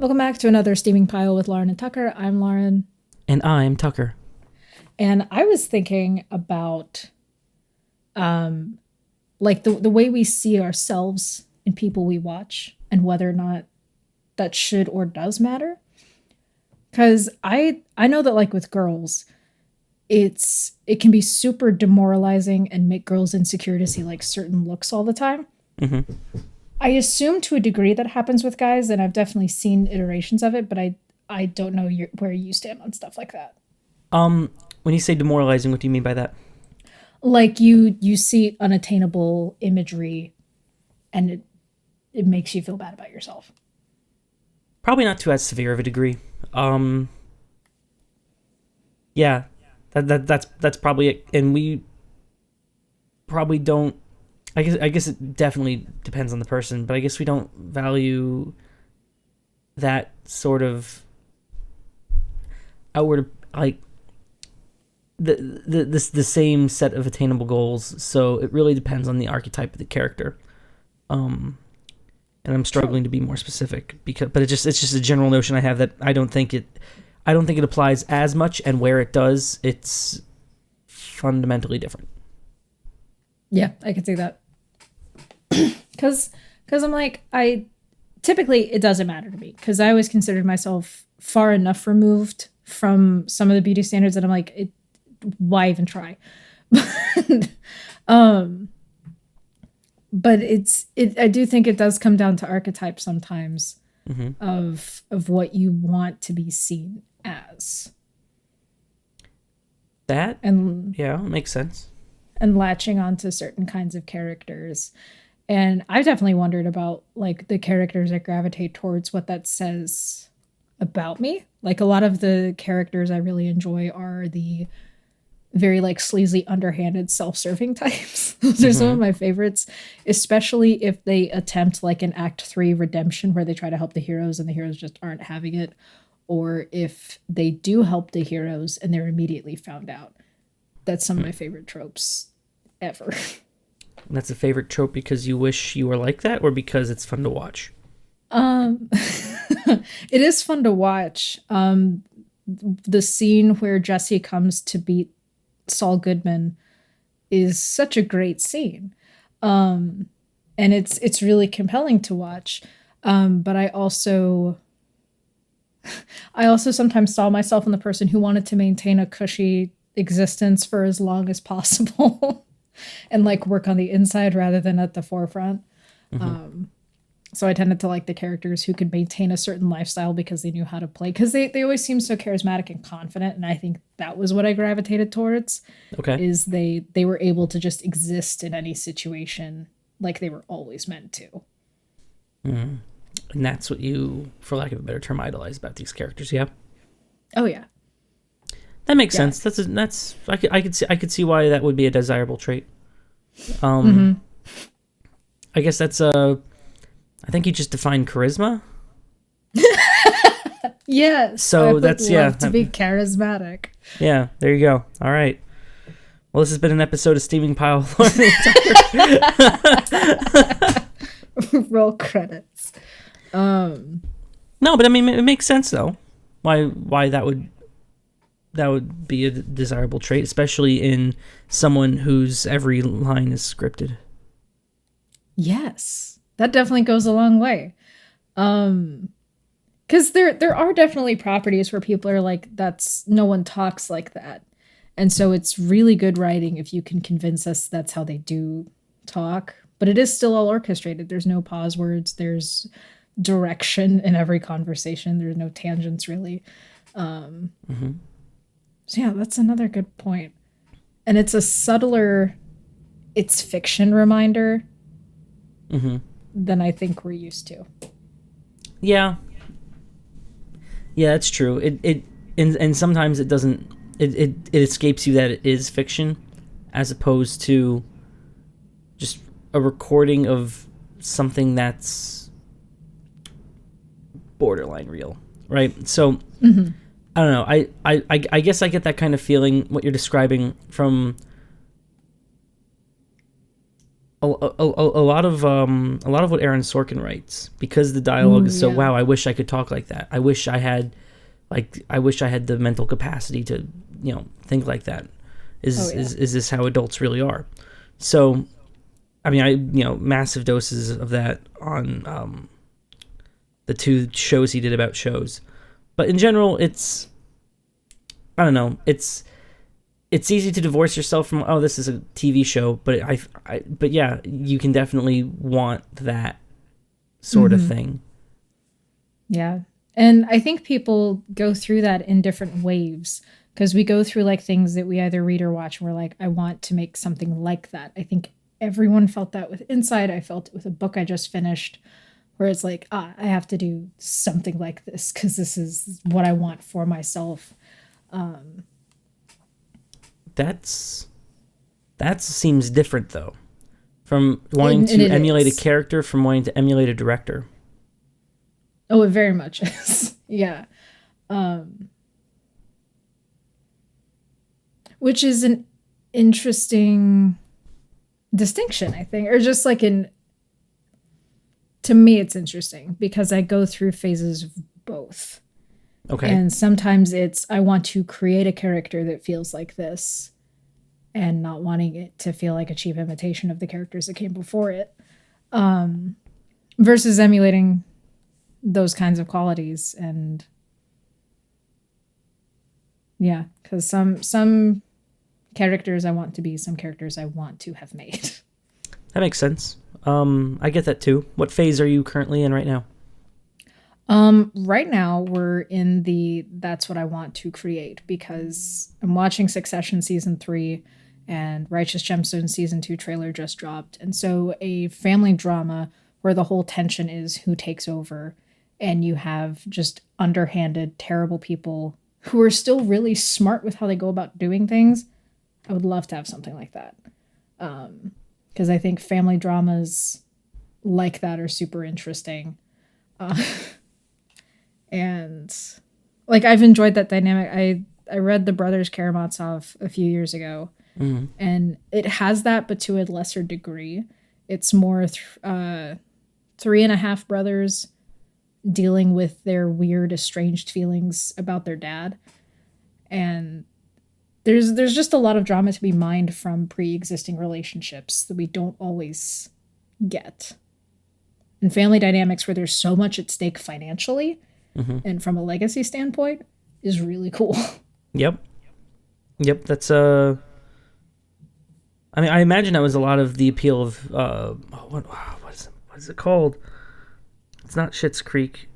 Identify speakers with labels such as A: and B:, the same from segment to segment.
A: Welcome back to another Steaming Pile with Lauren and Tucker. I'm Lauren.
B: And I'm Tucker.
A: And I was thinking about like the way we see ourselves in people we watch and whether or not that should or does matter. Because I know that like with girls, it can be super demoralizing and make girls insecure to see like certain looks all the time.
B: Mm-hmm.
A: I assume to a degree that happens with guys, and I've definitely seen iterations of it, but I don't know where you stand on stuff like that.
B: When you say demoralizing, what do you mean by that?
A: Like you see unattainable imagery, and it makes you feel bad about yourself.
B: Probably not to as severe of a degree. Yeah, that's probably it. And we probably don't. I guess it definitely depends on the person, but I guess we don't value that sort of outward, like the same set of attainable goals. So it really depends on the archetype of the character. And I'm struggling to be more specific but it's just a general notion I have that I don't think it applies as much, and where it does, it's fundamentally different.
A: Yeah, I can see that. Because I'm like, typically it doesn't matter to me because I always considered myself far enough removed from some of the beauty standards that I'm like, why even try? But I do think it does come down to archetype sometimes. Mm-hmm. of what you want to be seen as.
B: That and yeah, makes sense.
A: And latching onto certain kinds of characters. And I've definitely wondered about like the characters that gravitate towards what that says about me. Like a lot of the characters I really enjoy are the very like sleazy, underhanded, self-serving types. Those are some of my favorites, especially if they attempt like an Act 3 redemption where they try to help the heroes and the heroes just aren't having it. Or if they do help the heroes and they're immediately found out. That's some of my favorite tropes ever.
B: That's a favorite trope because you wish you were like that, or because it's fun to watch?
A: It is fun to watch. The scene where Jesse comes to beat Saul Goodman is such a great scene. And it's really compelling to watch. But I also sometimes saw myself in the person who wanted to maintain a cushy existence for as long as possible and like work on the inside rather than at the forefront. Mm-hmm. So I tended to like the characters who could maintain a certain lifestyle because they knew how to play, because they always seem so charismatic and confident, and I think that was what I gravitated towards.
B: Okay.
A: Is they were able to just exist in any situation like they were always meant to.
B: Mm. And that's what you, for lack of a better term, idolize about these characters, yeah?
A: Oh yeah.
B: That makes sense. That's I could see why that would be a desirable trait. I guess that's I think you just defined charisma.
A: Yes.
B: So that's
A: to be charismatic.
B: Yeah, there you go. All right. Well, this has been an episode of Steaming Pile.
A: Roll credits.
B: No, but I mean it makes sense though. Why that would be a desirable trait, especially in someone whose every line is scripted.
A: Yes, that definitely goes a long way. Because there are definitely properties where people are like, no one talks like that. And so it's really good writing if you can convince us that's how they do talk. But it is still all orchestrated. There's no pause words. There's direction in every conversation. There's no tangents, really. So yeah, that's another good point. And it's a subtler, it's fiction reminder than I think we're used to.
B: Yeah. Yeah, that's true. And sometimes it doesn't, it escapes you that it is fiction, as opposed to just a recording of something that's borderline real, right? So I don't know. I guess I get that kind of feeling, what you're describing, from a lot of what Aaron Sorkin writes, because the dialogue
A: Ooh,
B: is so,
A: yeah.
B: wow, I wish I could talk like that. I wish I had the mental capacity to, think like that.
A: Oh yeah.
B: Is this how adults really are? So, I mean, massive doses of that on the 2 shows he did about shows. But in general, I don't know, it's easy to divorce yourself from, oh, this is a TV show, but but yeah, you can definitely want that sort of thing.
A: Yeah. And I think people go through that in different waves, because we go through like things that we either read or watch and we're like, I want to make something like that. I think everyone felt that with Inside. I felt it with a book I just finished, where it's like, I have to do something like this because this is what I want for myself.
B: That seems different, though, from wanting to emulate a character from wanting to emulate a director.
A: Oh, it very much is. Yeah. Which is an interesting distinction, I think, or just like to me, it's interesting because I go through phases of both.
B: Okay.
A: And sometimes it's, I want to create a character that feels like this and not wanting it to feel like a cheap imitation of the characters that came before it. Versus emulating those kinds of qualities. And yeah, because some characters I want to be, some characters I want to have made.
B: That makes sense. I get that too. What phase are you currently in right now?
A: Right now we're in the that's what I want to create, because I'm watching Succession season 3 and Righteous Gemstones season 2 trailer just dropped. And so a family drama where the whole tension is who takes over, and you have just underhanded, terrible people who are still really smart with how they go about doing things. I would love to have something like that. Because I think family dramas like that are super interesting. And like, I've enjoyed that dynamic. I read The Brothers Karamazov a few years ago, and it has that, but to a lesser degree. It's more 3.5 brothers dealing with their weird, estranged feelings about their dad. And there's just a lot of drama to be mined from pre-existing relationships that we don't always get. And family dynamics where there's so much at stake financially and from a legacy standpoint is really cool.
B: Yep. That's I mean, I imagine that was a lot of the appeal of what is it called? It's not Schitt's Creek.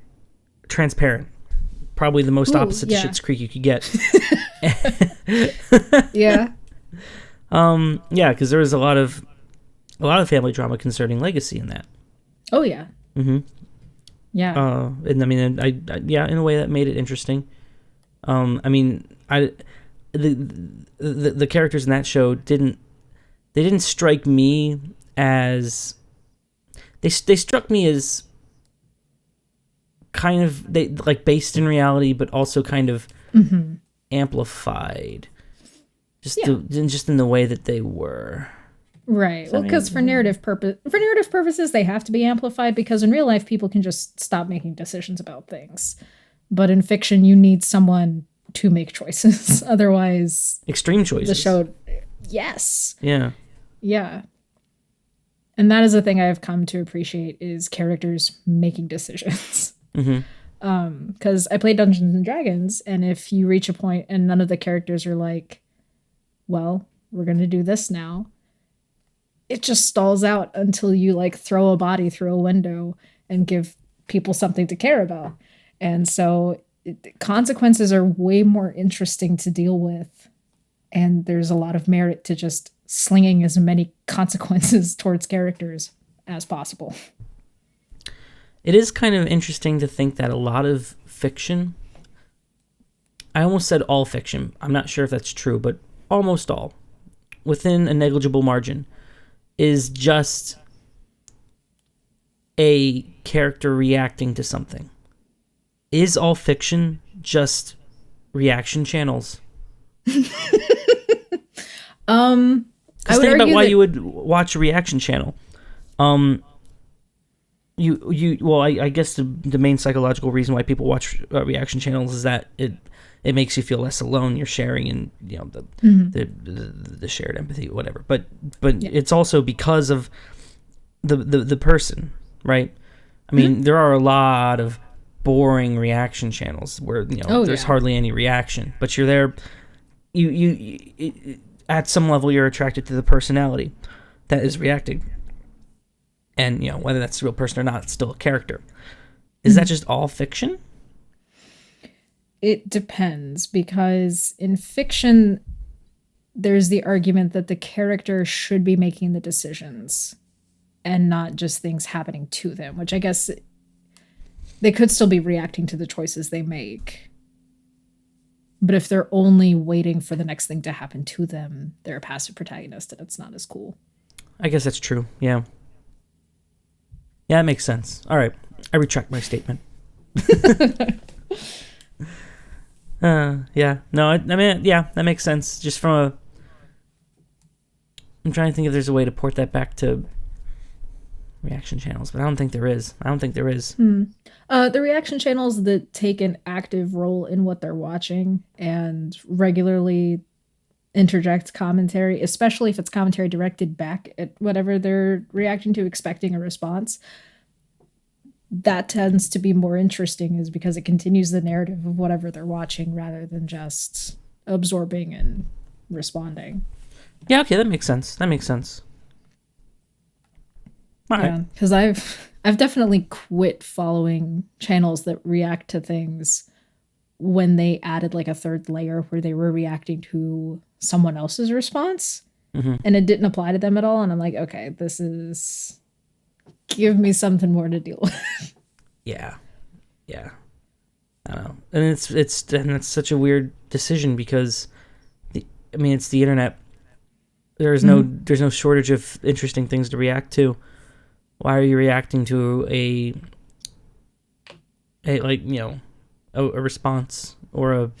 B: Transparent. Probably the most opposite to Schitt's Creek you could get.
A: Yeah.
B: Yeah, because there was a lot of family drama concerning legacy in that.
A: Oh yeah. Yeah.
B: And I mean, I in a way that made it interesting. I mean, the characters in that show didn't strike me as they struck me as kind of based in reality, but also kind of amplified, just in the way that they were.
A: Right. Well, because for narrative purposes, they have to be amplified, because in real life, people can just stop making decisions about things. But in fiction, you need someone to make choices. Otherwise,
B: extreme choices.
A: The show, yes.
B: Yeah.
A: Yeah. And that is the thing I've come to appreciate, is characters making decisions. Because I play Dungeons and Dragons, and if you reach a point and none of the characters are like, well, we're going to do this now, it just stalls out until you like throw a body through a window and give people something to care about. And so consequences are way more interesting to deal with. And there's a lot of merit to just slinging as many consequences towards characters as possible.
B: It is kind of interesting to think that a lot of fiction, I almost said all fiction, I'm not sure if that's true, but almost all, within a negligible margin, is just a character reacting to something. Is all fiction just reaction channels?
A: I would
B: think about
A: argue
B: why
A: that
B: you would watch a reaction channel. Um, well, I guess the main psychological reason why people watch reaction channels is that it makes you feel less alone. You're sharing in, you know, the shared empathy, whatever. But
A: Yeah.
B: it's also because of the person, right? I mean, there are a lot of boring reaction channels where, you know,
A: Oh
B: there's
A: yeah.
B: hardly any reaction, but you're there. At some level you're attracted to the personality that is reacting, and you know whether that's a real person or not, it's still a character. Is that just all fiction?
A: It depends because in fiction there's the argument that the character should be making the decisions and not just things happening to them, which I guess they could still be reacting to the choices they make. But if they're only waiting for the next thing to happen to them, they're a passive protagonist and it's not as cool.
B: I guess that's true. Yeah, yeah, that makes sense. All right, I retract my statement. Yeah, no, I mean, yeah, that makes sense. Just from a, I'm trying to think if there's a way to port that back to reaction channels, but I don't think there is. I don't think there is.
A: The reaction channels that take an active role in what they're watching and regularly interject commentary, especially if it's commentary directed back at whatever they're reacting to, expecting a response, that tends to be more interesting, is because it continues the narrative of whatever they're watching rather than just absorbing and responding.
B: Yeah, okay, that makes sense. That makes sense. All right.
A: Yeah, because I've definitely quit following channels that react to things when they added like a third layer where they were reacting to someone else's response and it didn't apply to them at all. And I'm like, okay, this is, give me something more to deal with.
B: Yeah, yeah. I don't know, and it's such a weird decision because, I mean, it's the internet. There's no shortage of interesting things to react to. Why are you reacting to a like, you know, a response or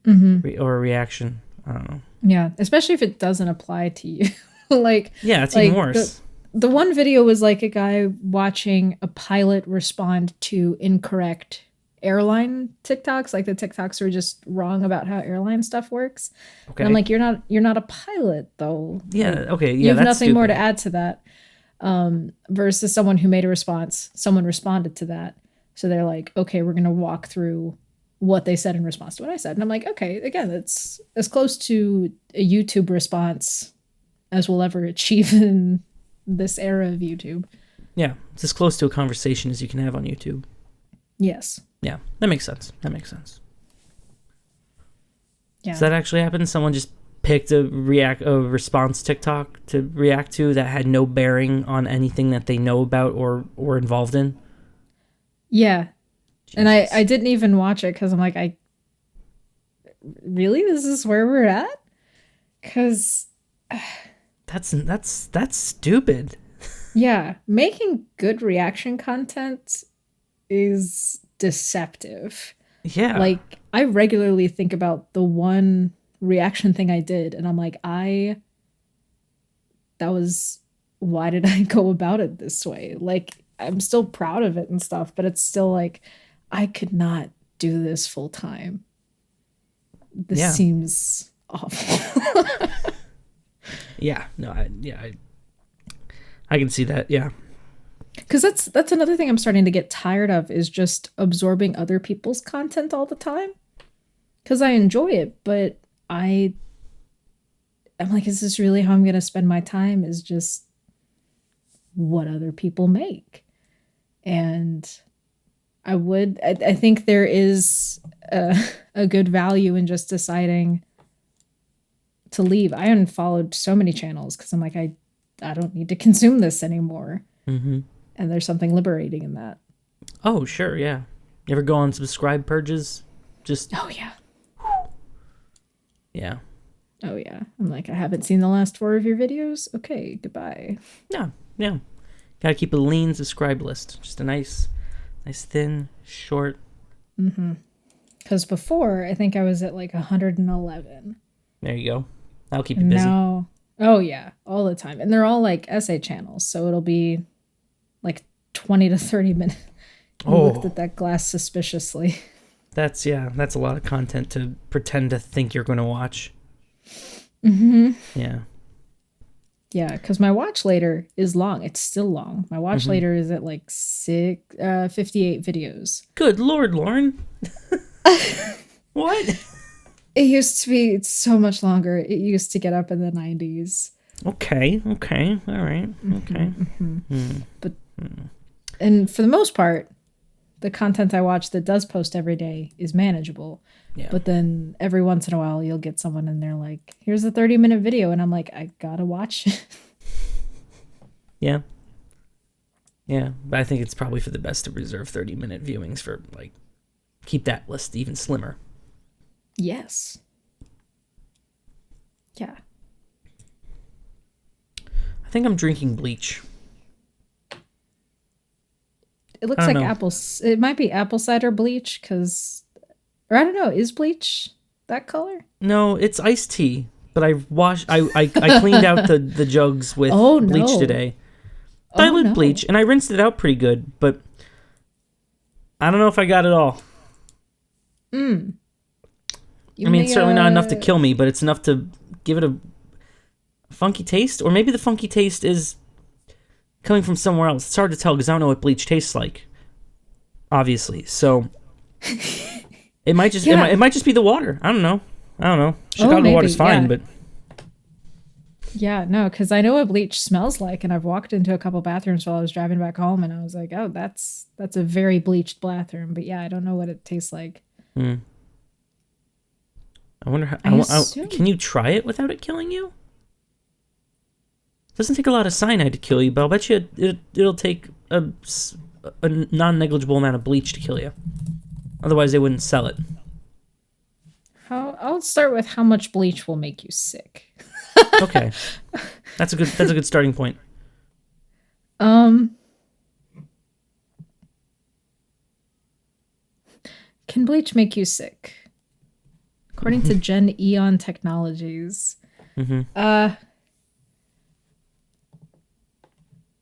B: or a reaction? I don't know.
A: Yeah, especially if it doesn't apply to you. Like,
B: Yeah, it's
A: like
B: even worse.
A: the one video was like a guy watching a pilot respond to incorrect airline TikToks. Like the TikToks are just wrong about how airline stuff works.
B: Okay.
A: And I'm like, you're not a pilot though.
B: Yeah.
A: Like,
B: Okay.
A: you
B: Yeah.
A: have
B: That's
A: nothing more to
B: stupid.
A: add to that. Versus someone who made a response, someone responded to that. So they're like, okay, we're gonna walk through what they said in response to what I said. And I'm like, okay, again, it's as close to a YouTube response as we'll ever achieve in this era of YouTube.
B: Yeah, it's as close to a conversation as you can have on YouTube.
A: Yes.
B: Yeah, that makes sense. That makes sense.
A: Yeah.
B: Does that actually happen? Someone just picked a response TikTok to react to that had no bearing on anything that they know about or were involved in?
A: Yeah.
B: Jesus.
A: And I didn't even watch it because I'm like, I really, this is where we're at? Because
B: that's stupid.
A: yeah, making good reaction content is deceptive.
B: Yeah.
A: Like, I regularly think about the one reaction thing I did, and I'm like, why did I go about it this way? Like, I'm still proud of it and stuff, but it's still like, I could not do this full time. This seems awful.
B: Yeah. No. I can see that. Yeah.
A: Because that's another thing I'm starting to get tired of, is just absorbing other people's content all the time. Because I enjoy it, but I'm like, is this really how I'm going to spend my time? Is just what other people make. And I think there is a good value in just deciding to leave. I unfollowed so many channels because I'm like, I don't need to consume this anymore.
B: Mm-hmm.
A: And there's something liberating in that.
B: Oh, sure. Yeah. You ever go on subscribe purges? Just.
A: Oh, yeah.
B: Yeah.
A: Oh, yeah. I'm like, I haven't seen the last 4 of your videos. Okay, goodbye.
B: Yeah. Yeah. Gotta keep a lean subscribe list. Just a nice thin, short.
A: Mm-hmm. Because before, I think I was at like 111.
B: There you go. That'll keep you busy.
A: Now, oh yeah, all the time. And they're all like essay channels. So it'll be 20 to 30 minutes. You looked
B: Oh,
A: at that glass suspiciously.
B: that's a lot of content to pretend to think you're going to watch.
A: Mm-hmm.
B: Yeah.
A: Yeah, because my watch later is long. It's still long. My watch
B: Mm-hmm.
A: later is at like 58 videos.
B: Good Lord, Lauren. What?
A: It used to be so much longer. It used to get up in the 90s.
B: Okay, all right, okay.
A: But and for the most part, the content I watch that does post every day is manageable.
B: Yeah.
A: But then every once in a while, you'll get someone and they're like, here's a 30-minute video. And I'm like, I gotta watch it.
B: Yeah. Yeah, but I think it's probably for the best to reserve 30-minute viewings for, like, keep that list even slimmer.
A: Yes. Yeah.
B: I think I'm drinking bleach.
A: It looks
B: I
A: like
B: don't know.
A: apple. It might be apple cider bleach because, or I don't know. Is bleach that color?
B: No, it's iced tea, but I cleaned out the jugs with
A: Oh,
B: bleach
A: no.
B: today.
A: Oh,
B: Dilute
A: no.
B: bleach, and I rinsed it out pretty good, but I don't know if I got it all.
A: You
B: I mean,
A: may,
B: it's certainly not enough to kill me, but it's enough to give it a funky taste. Or maybe the funky taste is coming from somewhere else. It's hard to tell because I don't know what bleach tastes like, obviously. So it might just
A: Yeah.
B: it might just be the water. I don't know. Chicago
A: maybe,
B: water's fine,
A: yeah.
B: but
A: Yeah, no, because I know what bleach smells like, and I've walked into a couple bathrooms while I was driving back home, and I was like, oh, that's a very bleached bathroom. But yeah, I don't know what it tastes like.
B: I wonder how.
A: I assume-
B: Can you try it without it killing you? It doesn't take a lot of cyanide to kill you, but I'll bet you it'll take a non-negligible amount of bleach to kill you. Otherwise, they wouldn't sell it.
A: I'll start with how much bleach will make you sick.
B: Okay, that's a good starting point.
A: Can bleach make you sick? According to Gen Eon Technologies.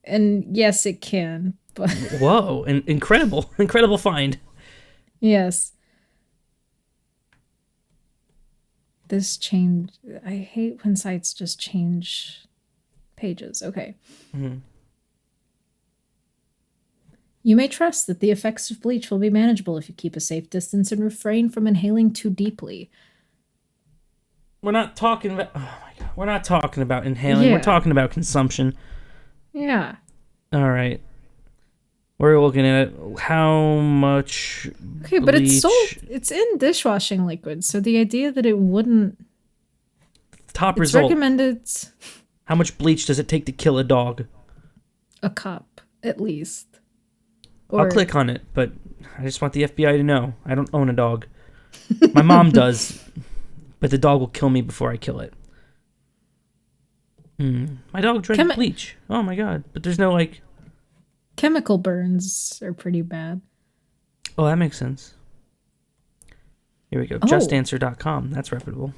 A: And yes, it can, but
B: Whoa, incredible find.
A: yes. This changed. I hate when sites just change pages. Okay. You may trust that the effects of bleach will be manageable if you keep a safe distance and refrain from inhaling too deeply.
B: We're not talking about. Oh my god, we're not talking about inhaling. We're
A: Yeah.
B: talking about consumption.
A: Yeah.
B: All right. We're looking at how much.
A: Okay, but it's
B: bleach-
A: sold. It's in dishwashing liquid, so the idea that it wouldn't.
B: Top
A: It's
B: result.
A: recommended
B: How much bleach does it take to kill a dog?
A: a cup at least.
B: I'll click on it, but I just want the FBI to know I don't own a dog. My mom does, but the dog will kill me before I kill it. My dog drank bleach. Oh my god! But there's no like.
A: Chemical burns are pretty bad.
B: Oh, that makes sense. Here we go.
A: Oh.
B: JustAnswer.com. That's reputable.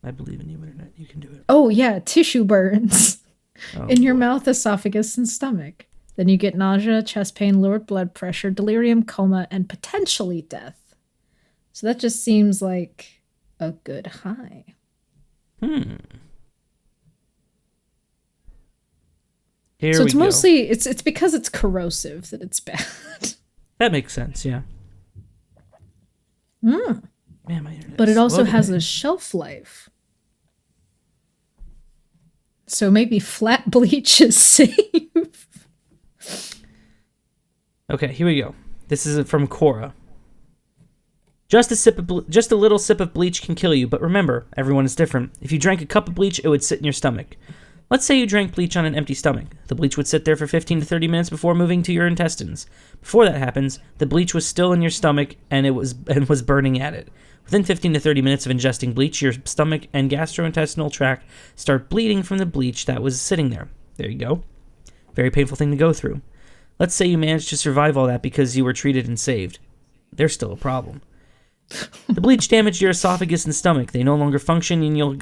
B: I believe in you, internet. You can do it.
A: Oh yeah, tissue burns
B: Oh,
A: in your
B: boy.
A: mouth, esophagus, and stomach. Then you get nausea, chest pain, lowered blood pressure, delirium, coma, and potentially death. So that just seems like a good high.
B: Here
A: So
B: we
A: it's
B: go.
A: mostly it's because it's corrosive that it's bad.
B: That makes sense. Yeah. Man, my internet.
A: But it also has a shelf life. So maybe flat bleach is safe.
B: Okay, here we go. This is from Cora. Just a little sip of bleach can kill you, but remember, everyone is different. If you drank a cup of bleach, it would sit in your stomach. Let's say you drank bleach on an empty stomach. The bleach would sit there for 15 to 30 minutes before moving to your intestines. Before that happens, the bleach was still in your stomach and was burning at it. Within 15 to 30 minutes of ingesting bleach, your stomach and gastrointestinal tract start bleeding from the bleach that was sitting there. There you go. Very painful thing to go through. Let's say you managed to survive all that because you were treated and saved. There's still a problem. The bleach damaged your esophagus and stomach. They no longer function, and you'll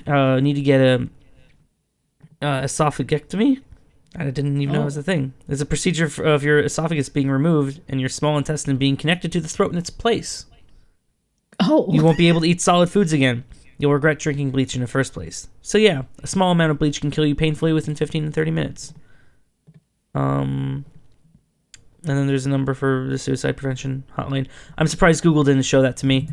B: need to get a esophagectomy. I didn't even know it was
A: Oh.
B: a thing. There's a procedure of your esophagus being removed and your small intestine being connected to the throat in its place. You
A: Oh.
B: won't be able to eat solid foods again. You'll regret drinking bleach in the first place. So yeah, a small amount of bleach can kill you painfully within 15 to 30 minutes. And then there's a number for the suicide prevention hotline. I'm surprised Google didn't show that to me.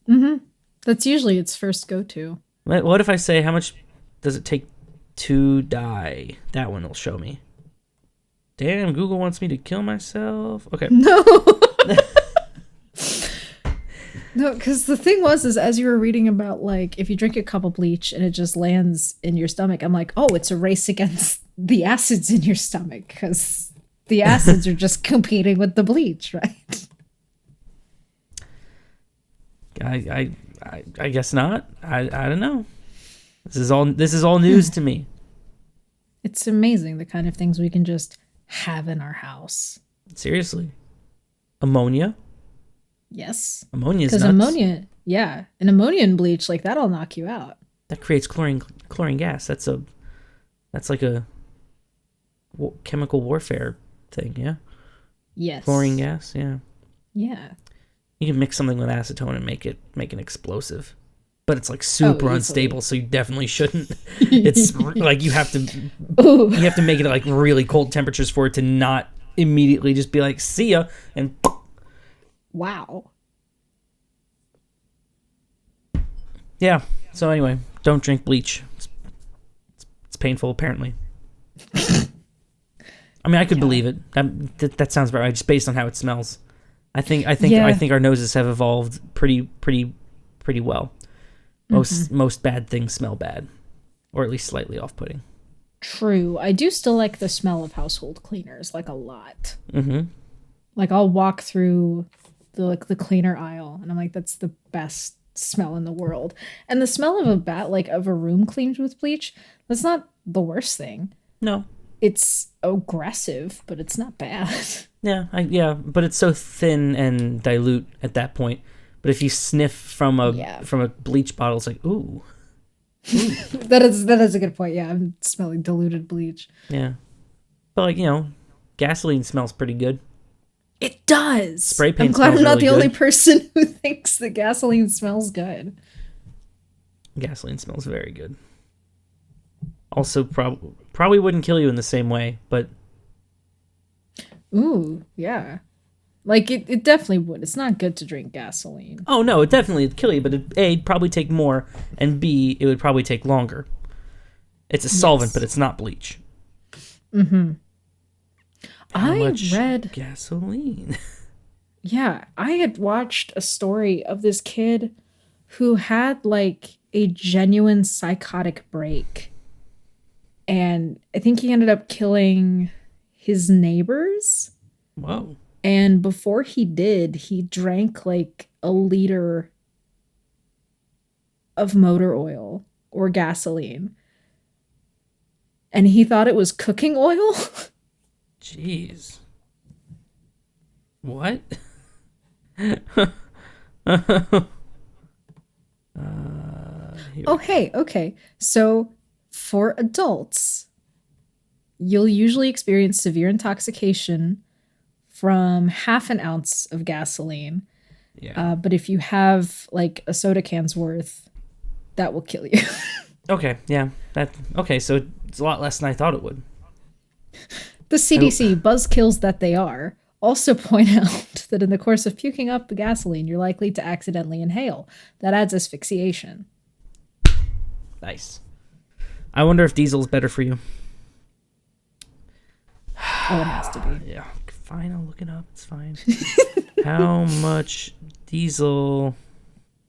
A: Mm-hmm. That's usually its first go-to.
B: What if I say, how much does it take to die? That one will show me. Damn, Google wants me to kill myself. Okay.
A: No. No, because the thing is as you were reading about, like, if you drink a cup of bleach and it just lands in your stomach, I'm like, oh, it's a race against the acids in your stomach, because the acids are just competing with the bleach, right?
B: I guess not. I don't know. This is all news to me.
A: It's amazing the kind of things we can just have in our house.
B: Seriously. Ammonia?
A: Yes.
B: Ammonia is
A: Because
B: nuts.
A: ammonia, yeah, an ammonia and bleach, like, that'll knock you out.
B: That creates chlorine gas. That's like a chemical warfare thing, yeah?
A: Yes.
B: Chlorine gas, yeah.
A: Yeah.
B: You can mix something with acetone and make an explosive. But it's like super unstable, so you definitely shouldn't. It's like you have to make it at like really cold temperatures for it to not immediately just be like, see ya, and
A: Wow.
B: yeah. So anyway, don't drink bleach. It's painful, apparently. I mean, I could believe it. That sounds about right, just based on how it smells. I think our noses have evolved pretty well. Most bad things smell bad, or at least slightly off-putting.
A: True. I do still like the smell of household cleaners, like, a lot.
B: Mm-hmm.
A: Like, I'll walk through the cleaner aisle, and I'm like, that's the best smell in the world. And the smell of a room cleaned with bleach, that's not the worst thing.
B: No.
A: It's aggressive, but it's not bad.
B: Yeah, but it's so thin and dilute at that point. But if you sniff from a bleach bottle, it's like, ooh.
A: That is a good point. Yeah, I'm smelling diluted bleach.
B: Yeah. But like, gasoline smells pretty good.
A: It does.
B: Spray paint
A: I'm glad
B: smells
A: I'm not
B: really
A: the only
B: good.
A: person who thinks that gasoline smells good.
B: Gasoline smells very good. Also, probably wouldn't kill you in the same way, but
A: Ooh, yeah. Like, it definitely would. It's not good to drink gasoline.
B: oh no, it definitely would kill you. But it'd probably take more, and B, it would probably take longer. It's a solvent, but it's not bleach.
A: Mm-hmm.
B: How
A: I
B: much
A: read
B: gasoline?
A: Yeah, I had watched a story of this kid who had, like, a genuine psychotic break. And I think he ended up killing his neighbors.
B: Whoa.
A: And before he did, he drank, like, a liter of motor oil or gasoline. And he thought it was cooking oil.
B: Jeez. What?
A: Oh, hey, okay. So, for adults, you'll usually experience severe intoxication from half an ounce of gasoline.
B: Yeah.
A: But if you have, like, a soda can's worth, that will kill you.
B: Okay, yeah. Okay, so it's a lot less than I thought it would.
A: The CDC, buzzkills that they are, also point out that in the course of puking up the gasoline, you're likely to accidentally inhale. That adds asphyxiation.
B: Nice. I wonder if diesel's better for you.
A: Oh, it has to be.
B: Yeah, fine, I'll look it up. It's fine. How much diesel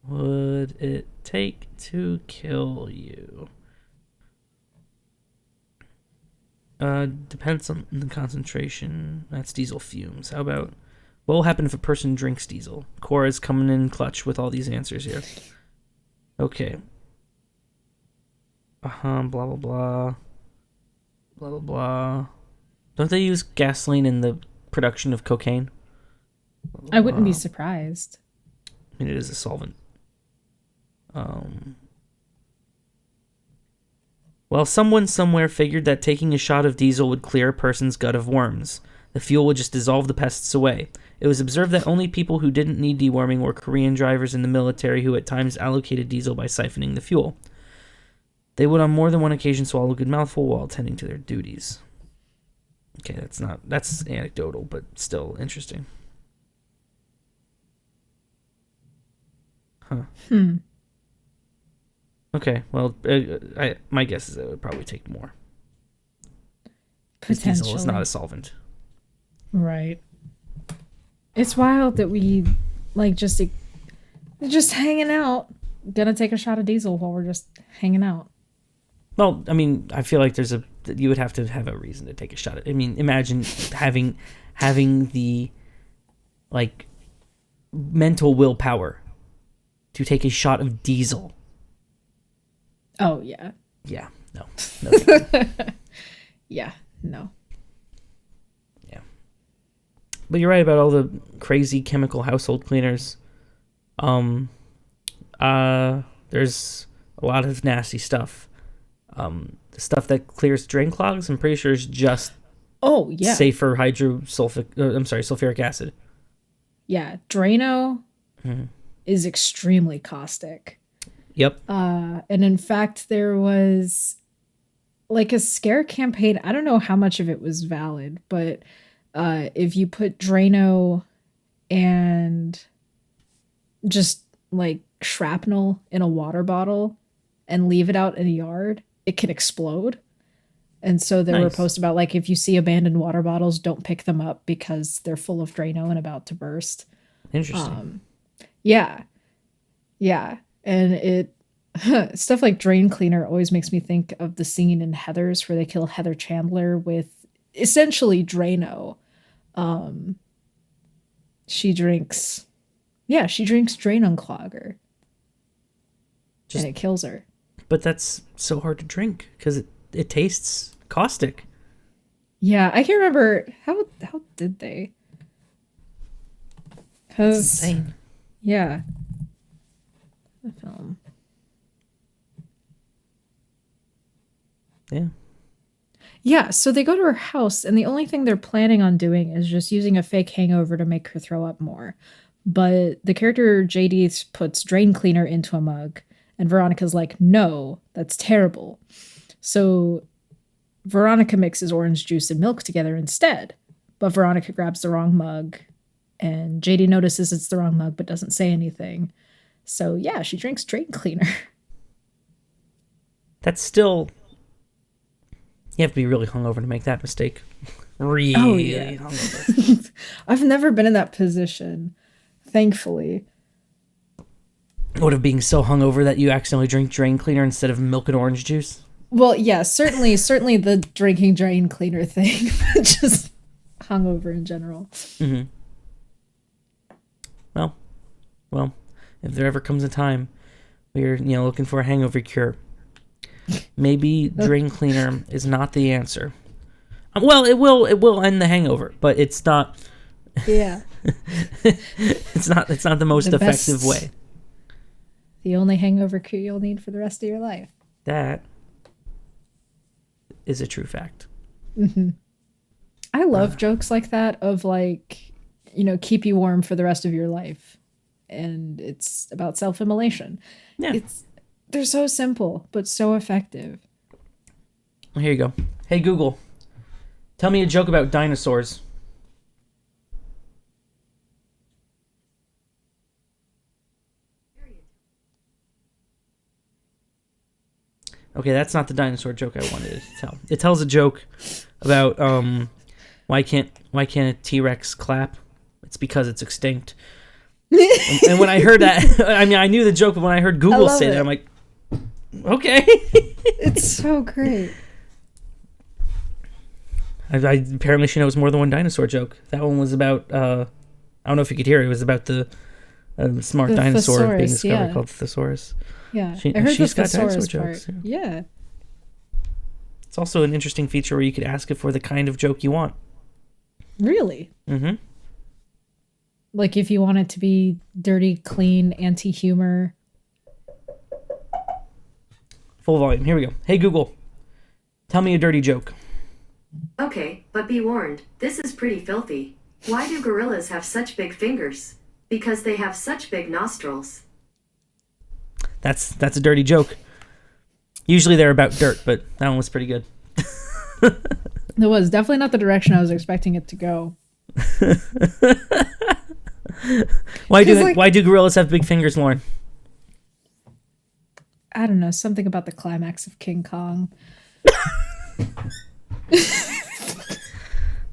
B: would it take to kill you? Depends on the concentration. That's diesel fumes. How about, what will happen if a person drinks diesel? Cora's coming in clutch with all these answers here. Okay. Blah, blah, blah. Blah, blah, blah. Don't they use gasoline in the production of cocaine? Blah, blah,
A: I wouldn't be
B: blah.
A: surprised.
B: I mean, it is a solvent. Well, someone somewhere figured that taking a shot of diesel would clear a person's gut of worms. The fuel would just dissolve the pests away. It was observed that only people who didn't need deworming were Korean drivers in the military who at times allocated diesel by siphoning the fuel. They would on more than one occasion swallow a good mouthful while attending to their duties. Okay, that's anecdotal, but still interesting. Huh. Okay, well, my guess is it would probably take more.
A: Potentially.
B: Diesel is not a solvent.
A: Right. It's wild that we, like, just hanging out. Gonna take a shot of diesel while we're just hanging out.
B: Well, I mean, I feel like you would have to have a reason to take a shot. I mean, imagine having the, like, mental willpower to take a shot of diesel.
A: Oh, yeah.
B: Yeah, no.
A: Yeah, no.
B: Yeah. But you're right about all the crazy chemical household cleaners. There's a lot of nasty stuff. The stuff that clears drain clogs, I'm pretty sure is just safer sulfuric acid. Yeah,
A: Drano is extremely caustic.
B: Yep.
A: And in fact, there was like a scare campaign. I don't know how much of it was valid, but if you put Drano and just like shrapnel in a water bottle and leave it out in a yard, it can explode. And so there were posts about, like, if you see abandoned water bottles, don't pick them up because they're full of Drano and about to burst.
B: Interesting.
A: Yeah. And it stuff like drain cleaner always makes me think of the scene in Heathers where they kill Heather Chandler with essentially Drano. She drinks Drain Unclogger. And it kills her.
B: But that's so hard to drink because it tastes caustic.
A: Yeah, I can't remember how did they? Because
B: insane.
A: Yeah. The film.
B: Yeah.
A: Yeah, so they go to her house, and the only thing they're planning on doing is just using a fake hangover to make her throw up more. But the character JD puts drain cleaner into a mug, and Veronica's like, no, that's terrible. So Veronica mixes orange juice and milk together instead. But Veronica grabs the wrong mug, and JD notices it's the wrong mug but doesn't say anything. So yeah, she drinks drain cleaner.
B: That's still... You have to be really hungover to make that mistake. Really hungover.
A: I've never been in that position, thankfully.
B: What, of being so hungover that you accidentally drink drain cleaner instead of milk and orange juice?
A: Well, yeah, certainly the drinking drain cleaner thing, just hungover in general.
B: Mm-hmm. Well, if there ever comes a time where you're, looking for a hangover cure, maybe drain cleaner is not the answer. Well, it will end the hangover, but it's not.
A: Yeah.
B: it's not the most effective way.
A: The only hangover cure you'll need for the rest of your life.
B: That is a true fact.
A: Mm-hmm. I love jokes like that of, like, keep you warm for the rest of your life. And it's about self-immolation.
B: Yeah.
A: They're so simple, but so effective.
B: Here you go. Hey, Google, tell me a joke about dinosaurs. Okay, that's not the dinosaur joke I wanted to tell. It tells a joke about why can't a T-Rex clap? It's because it's extinct. And when I heard that, I mean, I knew the joke, but when I heard Google say that, I'm like, okay.
A: It's so great.
B: I apparently she knows more than one dinosaur joke. That one was about, I don't know if you could hear it. It was about the smart dinosaur
A: thesaurus,
B: being discovered called the thesaurus.
A: Yeah,
B: I heard she's got dinosaur jokes.
A: Yeah.
B: It's also an interesting feature where you could ask it for the kind of joke you want.
A: Really?
B: Mm-hmm.
A: Like if you want it to be dirty, clean, anti-humor.
B: Full volume. Here we go. Hey, Google. Tell me a dirty joke.
C: Okay, but be warned, this is pretty filthy. Why do gorillas have such big fingers? Because they have such big nostrils.
B: That's a dirty joke. Usually they're about dirt, but that one was pretty good.
A: It was definitely not the direction I was expecting it to go.
B: Why do gorillas have big fingers, Lauren?
A: I don't know, something about the climax of King Kong.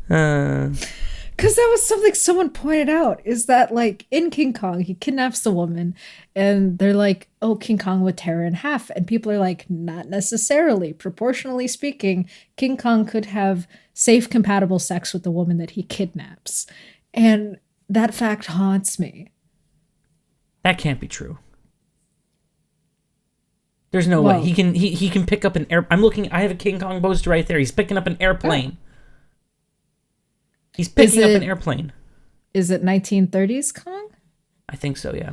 A: Because that was something someone pointed out, is that, like, in King Kong, he kidnaps the woman, and they're like, oh, King Kong would tear her in half. And people are like, not necessarily. Proportionally speaking, King Kong could have safe, compatible sex with the woman that he kidnaps. And that fact haunts me.
B: That can't be true. There's no way. He can pick up an air. I have a King Kong poster right there. He's picking up an airplane.
A: Oh.
B: He's picking up an airplane.
A: Is it 1930s Kong?
B: I think so, yeah.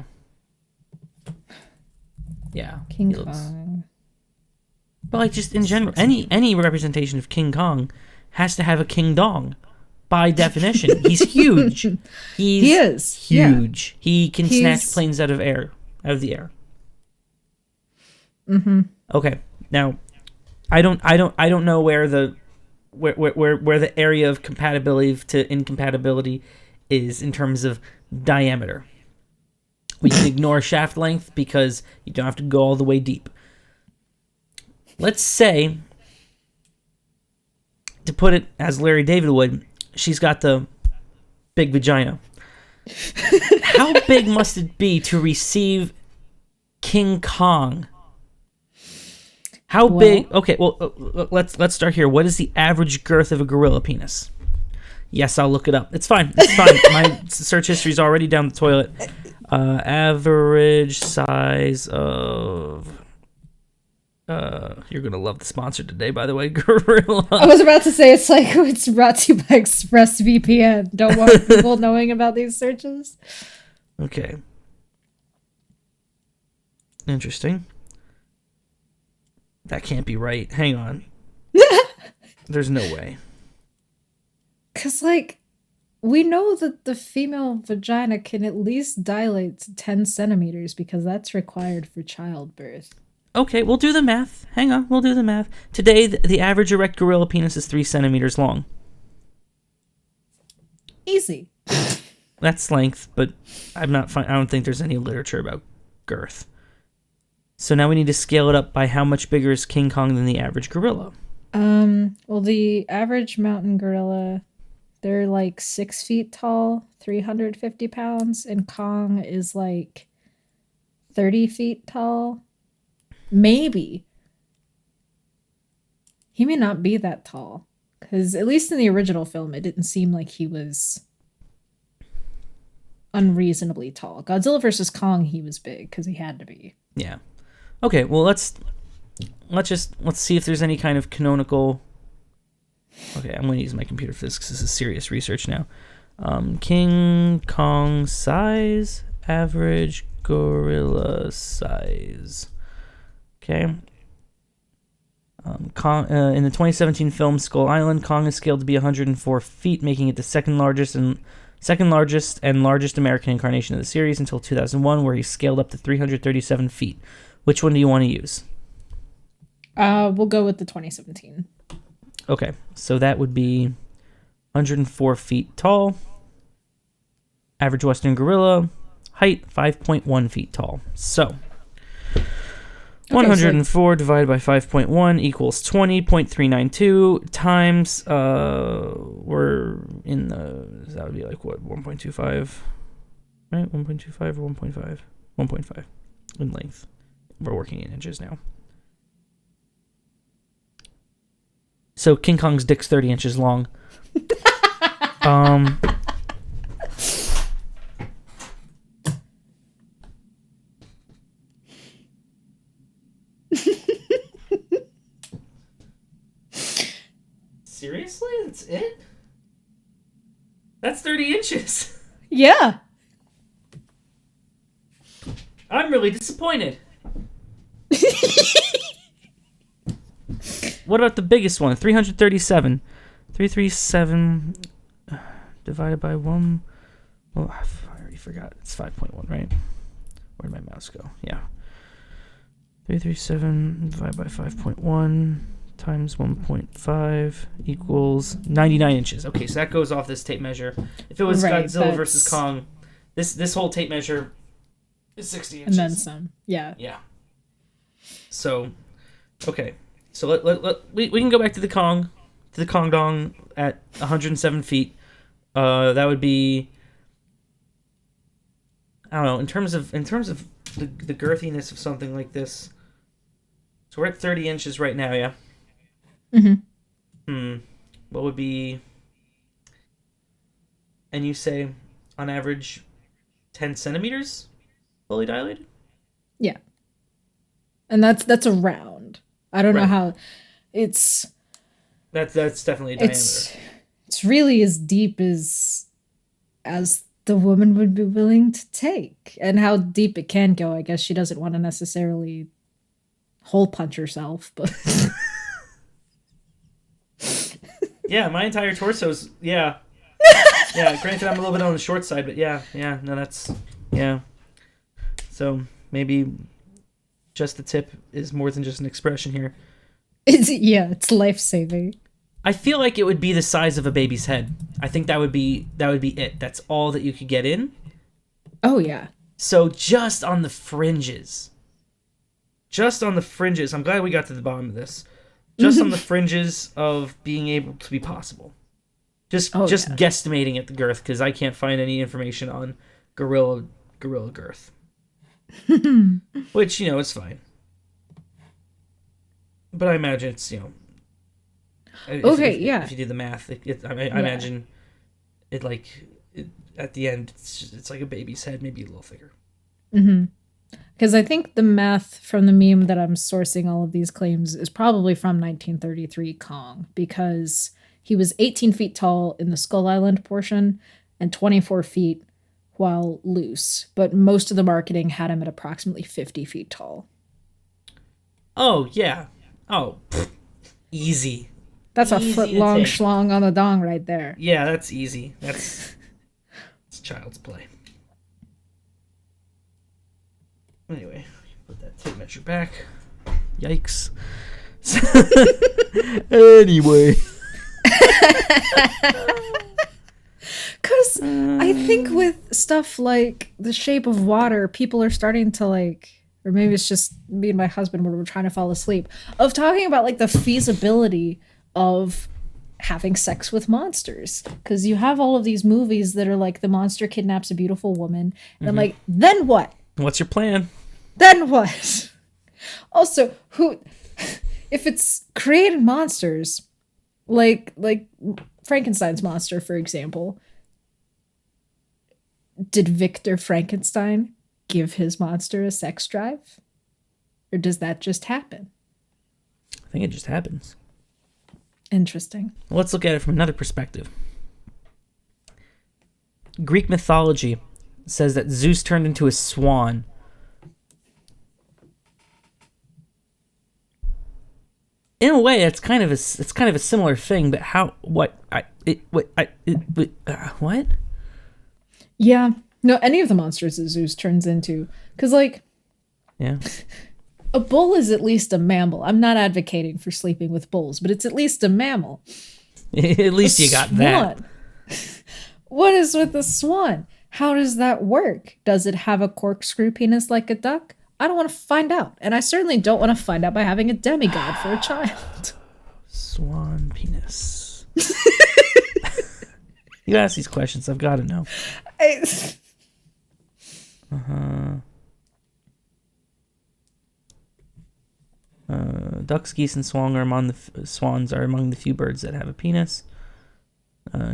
B: Yeah.
A: King Kong.
B: But like just in general, any representation of King Kong has to have a king dong. By definition. He's huge. He is huge. Yeah. He can snatch planes out of the air.
A: Mm-hmm.
B: Okay. Now I don't know where the area of compatibility to incompatibility is in terms of diameter. We can ignore shaft length because you don't have to go all the way deep. Let's say, to put it as Larry David would, she's got the big vagina. How big must it be to receive King Kong? How big? Okay, well, let's start here. What is the average girth of a gorilla penis? Yes, I'll look it up. It's fine. It's fine. My search history is already down the toilet. Average size of... you're gonna love the sponsor today, by the way, gorilla.
A: I was about to say it's brought to you by ExpressVPN. Don't want people knowing about these searches.
B: Okay. Interesting. That can't be right. Hang on. There's no way.
A: Because, like, we know that the female vagina can at least dilate to 10 centimeters because that's required for childbirth.
B: Okay, we'll do the math. Hang on, we'll do the math. Today, the average erect gorilla penis is 3 centimeters long.
A: Easy.
B: That's length, but I don't think there's any literature about girth. So now we need to scale it up by how much bigger is King Kong than the average gorilla.
A: Well, the average mountain gorilla, they're like 6 feet tall, 350 pounds, and Kong is like 30 feet tall. Maybe. He may not be that tall, because at least in the original film, it didn't seem like he was unreasonably tall. Godzilla vs. Kong, he was big, because he had to be.
B: Yeah. Okay, well, let's see if there's any kind of canonical... Okay, I'm going to use my computer for this because this is serious research now. King Kong size, average gorilla size. Okay. In the 2017 film Skull Island, Kong is scaled to be 104 feet, making it the second largest and largest American incarnation of the series until 2001, where he scaled up to 337 feet. Which one do you want to use?
A: We'll go with the 2017.
B: Okay, so that would be 104 feet tall. Average Western gorilla, height 5.1 feet tall. So, 104 divided by 5.1 equals 20.392 times, we're in the, that would be like what, 1.25, right? 1.25 or 1.5? 1.5 in length. We're working in inches now. So King Kong's dick's 30 inches long. Seriously? That's it? That's 30 inches.
A: Yeah.
B: I'm really disappointed. what about the biggest one? 337. 337 divided by 1. Well, I already forgot. It's 5.1, right? Where'd my mouse go? Yeah. 337 divided by 5.1 times 1.5 equals 99 inches. Okay, so that goes off this tape measure. If it was Godzilla versus Kong, this whole tape measure is 60 inches.
A: And then some. Yeah.
B: Yeah. So, okay. So we can go back to the Kong Dong at 107 feet. That would be, I don't know, in terms of the girthiness of something like this. So we're at 30 inches right now, yeah?
A: Mm-hmm.
B: What would be, and you say on average 10 centimeters fully dilated?
A: Yeah. And that's around. I don't know how it's
B: that's definitely a diameter.
A: It's really as deep as the woman would be willing to take, and how deep it can go. I guess she doesn't want to necessarily hole punch herself, but
B: yeah, my entire torso's yeah. Granted, I'm a little bit on the short side, but no, that's So maybe just the tip is more than just an expression here.
A: It's life-saving.
B: I feel like it would be the size of a baby's head. I think that would be it. That's all that you could get in.
A: Oh yeah.
B: So just on the fringes. I'm glad we got to the bottom of this. Just on the fringes of being able to be possible. Just guesstimating at the girth, because I can't find any information on gorilla girth. Which, it's fine. But I imagine it's, if you do the math, I imagine it at the end, it's like a baby's head, maybe a little thicker.
A: Mm-hmm. Because I think the math from the meme that I'm sourcing all of these claims is probably from 1933 Kong, because he was 18 feet tall in the Skull Island portion and 24 feet while loose. But most of the marketing had him at approximately 50 feet tall.
B: Oh, yeah. Oh, easy.
A: That's a foot-long schlong on the dong right there.
B: Yeah, that's easy. It's child's play. Anyway, put that tape measure back. Yikes. Anyway.
A: Because I think with stuff like The Shape of Water, people are starting to or maybe it's just me and my husband when we're trying to fall asleep, of talking about the feasibility of having sex with monsters. Because you have all of these movies that are the monster kidnaps a beautiful woman. And I'm then what?
B: What's your plan?
A: Then what? Also, if it's created monsters, like Frankenstein's monster, for example, did Victor Frankenstein give his monster a sex drive? Or does that just happen?
B: I think it just happens.
A: Interesting.
B: Well, let's look at it from another perspective. Greek mythology says that Zeus turned into a swan. In a way, it's kind of a similar thing, but what?
A: Yeah. No, any of the monsters that Zeus turns into. Because,
B: yeah.
A: A bull is at least a mammal. I'm not advocating for sleeping with bulls, but it's at least a mammal.
B: At least you got that.
A: What is with the swan? How does that work? Does it have a corkscrew penis like a duck? I don't want to find out. And I certainly don't want to find out by having a demigod for a child.
B: Swan penis. You ask these questions, I've got to know. Ducks, geese, and swans are among the few birds that have a penis,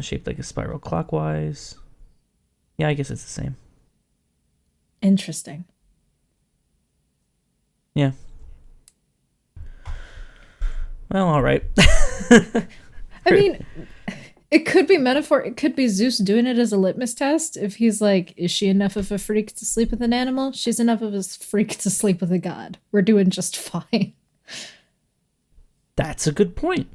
B: shaped like a spiral clockwise. Yeah, I guess it's the same.
A: Interesting.
B: Yeah. Well, all right.
A: I mean, it could be metaphor. It could be Zeus doing it as a litmus test. If he's is she enough of a freak to sleep with an animal? She's enough of a freak to sleep with a god. We're doing just fine.
B: That's a good point.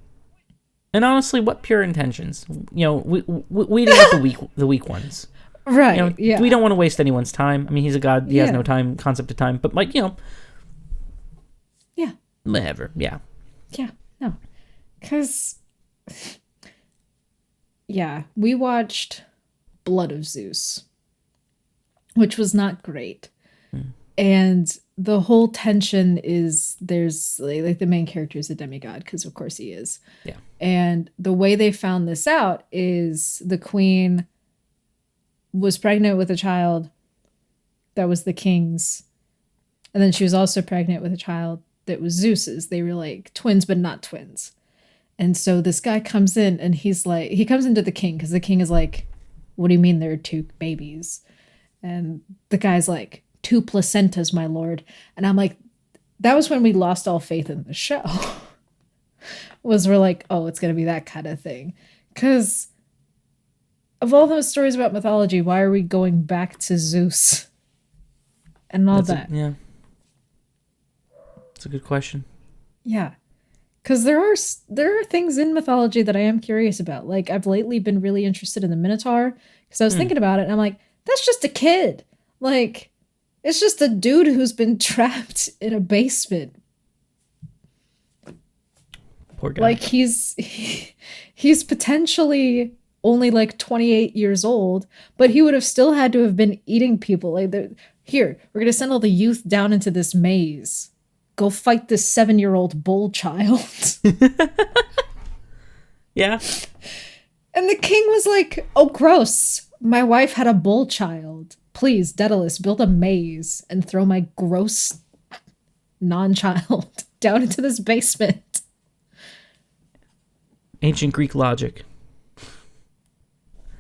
B: And honestly, what pure intentions? Weeding out the weak ones.
A: Right. Yeah.
B: We don't want to waste anyone's time. I mean, he's a god. He has
A: Yeah.
B: no concept of time. But
A: Yeah.
B: whatever. Yeah.
A: Yeah. No. Because, yeah, we watched Blood of Zeus, which was not great. And the whole tension is there's like the main character is a demigod, because of course he is.
B: Yeah.
A: And the way they found this out is the queen was pregnant with a child that was the king's. And then she was also pregnant with a child that was Zeus's. They were like twins, but not twins. And so this guy comes in and he comes into the king because the king is like, what do you mean there are two babies? And the guy's like, 2 placentas, my lord. And I'm like, that was when we lost all faith in the show. We're like, oh, it's going to be that kind of thing. Because of all those stories about mythology, why are we going back to Zeus and all that?
B: Yeah. It's a good question.
A: Yeah. Because there are things in mythology that I am curious about. Like, I've lately been really interested in the Minotaur because I was thinking about it and I'm like, that's just a kid. Like, it's just a dude who's been trapped in a basement.
B: Poor guy.
A: Like, he's potentially only like 28 years old, but he would have still had to have been eating people. Like, here, we're going to send all the youth down into this maze. Go fight this 7-year-old bull child.
B: Yeah.
A: And the king was like, oh, gross. My wife had a bull child. Please, Daedalus, build a maze and throw my gross non-child down into this basement.
B: Ancient Greek logic.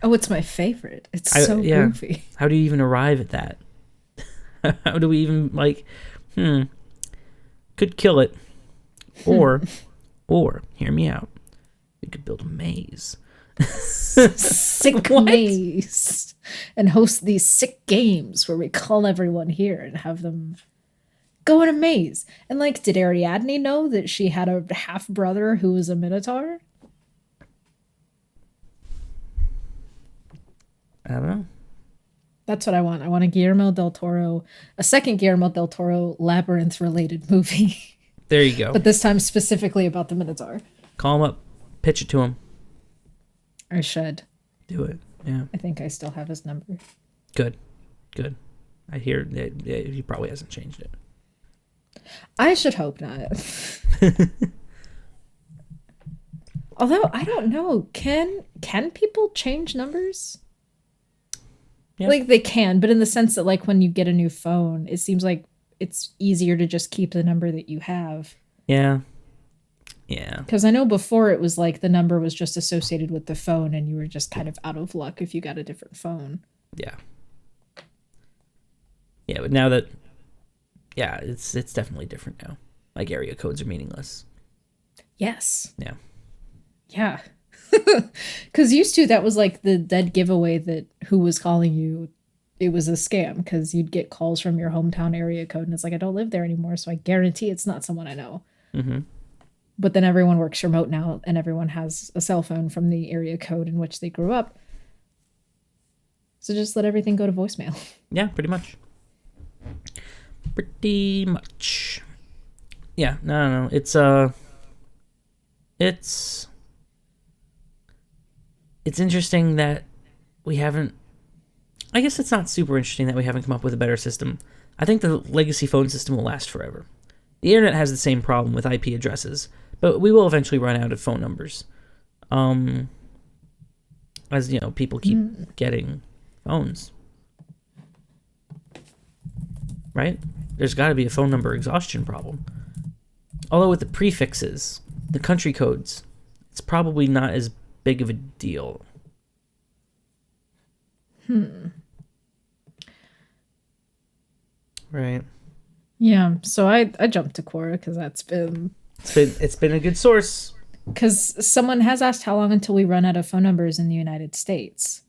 A: Oh, it's my favorite. It's so goofy.
B: How do you even arrive at that? How do we even, could kill it. Or, hear me out. We could build a maze.
A: Sick maze. And host these sick games where we call everyone here and have them go in a maze. And like, did Ariadne know that she had a half brother who was a Minotaur?
B: I don't know.
A: That's what I want. I want a second Guillermo del Toro Labyrinth related movie.
B: There you go.
A: But this time specifically about the Minotaur.
B: Call him up. Pitch it to him.
A: I should.
B: Do it. Yeah.
A: I think I still have his number.
B: Good. I hear that he probably hasn't changed it.
A: I should hope not. Although, I don't know. Can people change numbers?
B: Yeah.
A: Like, they can, but in the sense that, like, when you get a new phone, it seems like it's easier to just keep the number that you have.
B: Yeah.
A: Because I know before it was like the number was just associated with the phone and you were just kind of out of luck if you got a different phone.
B: Yeah. Yeah, but now that... Yeah, it's definitely different now. Like, area codes are meaningless.
A: Yes.
B: Yeah.
A: Yeah. Because used to, that was like the dead giveaway that who was calling you, it was a scam, because you'd get calls from your hometown area code and it's like, I don't live there anymore, so I guarantee it's not someone I know.
B: Mm-hmm.
A: But then everyone works remote now and everyone has a cell phone from the area code in which they grew up. So just let everything go to voicemail.
B: Yeah, pretty much. Yeah, no. It's interesting that we haven't... I guess it's not super interesting that we haven't come up with a better system. I think the legacy phone system will last forever. The internet has the same problem with IP addresses, but we will eventually run out of phone numbers. As, people keep getting phones. Right? There's got to be a phone number exhaustion problem. Although with the prefixes, the country codes, it's probably not as big of a deal. Right.
A: Yeah, so I jumped to Quora because
B: It's been a good source.
A: Because someone has asked how long until we run out of phone numbers in the United States.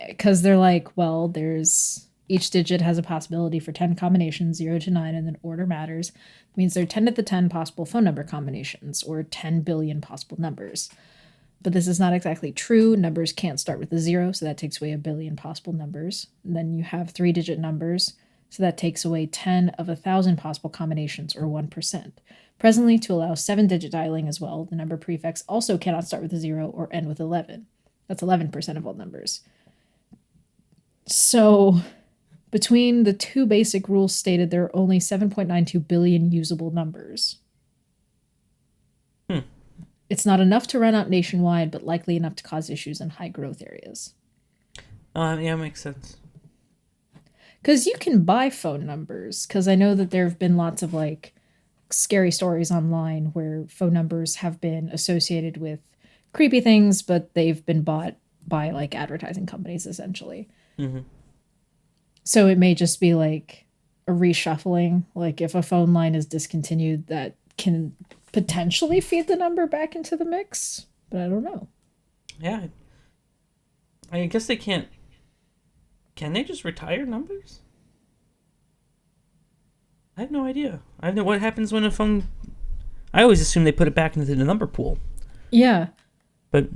A: Because they're like, well, there's Each digit has a possibility for 10 combinations, 0 to 9, and then order matters. It means there are 10 to the 10 possible phone number combinations, or 10 billion possible numbers. But this is not exactly true. Numbers can't start with a 0, so that takes away a billion possible numbers. And then you have 3-digit numbers, so that takes away 10 of 1,000 possible combinations, or 1%. Presently, to allow 7-digit dialing as well, the number prefix also cannot start with a 0 or end with 11. That's 11% of all numbers. So, between the two basic rules stated, there are only 7.92 billion usable numbers. It's not enough to run out nationwide, but likely enough to cause issues in high growth areas.
B: Yeah, makes sense.
A: Because you can buy phone numbers. Because I know that there have been lots of like scary stories online where phone numbers have been associated with creepy things, but they've been bought by like advertising companies essentially.
B: Mm-hmm.
A: So it may just be like a reshuffling. Like if a phone line is discontinued, that can potentially feed the number back into the mix, but I don't know.
B: Yeah. I guess they can't. Can they just retire numbers? I have no idea. I have no. What happens when a phone? I always assume they put it back into the number pool.
A: Yeah.
B: But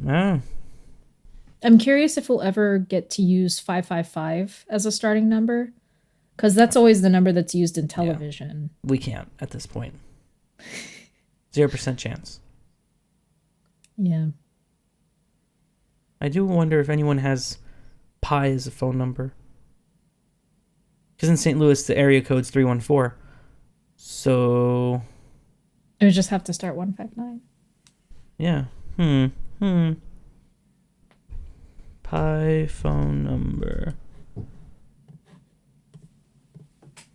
A: I'm curious if we'll ever get to use 555 as a starting number, because that's always the number that's used in television.
B: Yeah, we can't at this point. 0% chance.
A: Yeah.
B: I do wonder if anyone has pi as a phone number. Because in St. Louis, the area code's 314. So...
A: it would just have to start 159.
B: Yeah. Pi phone number.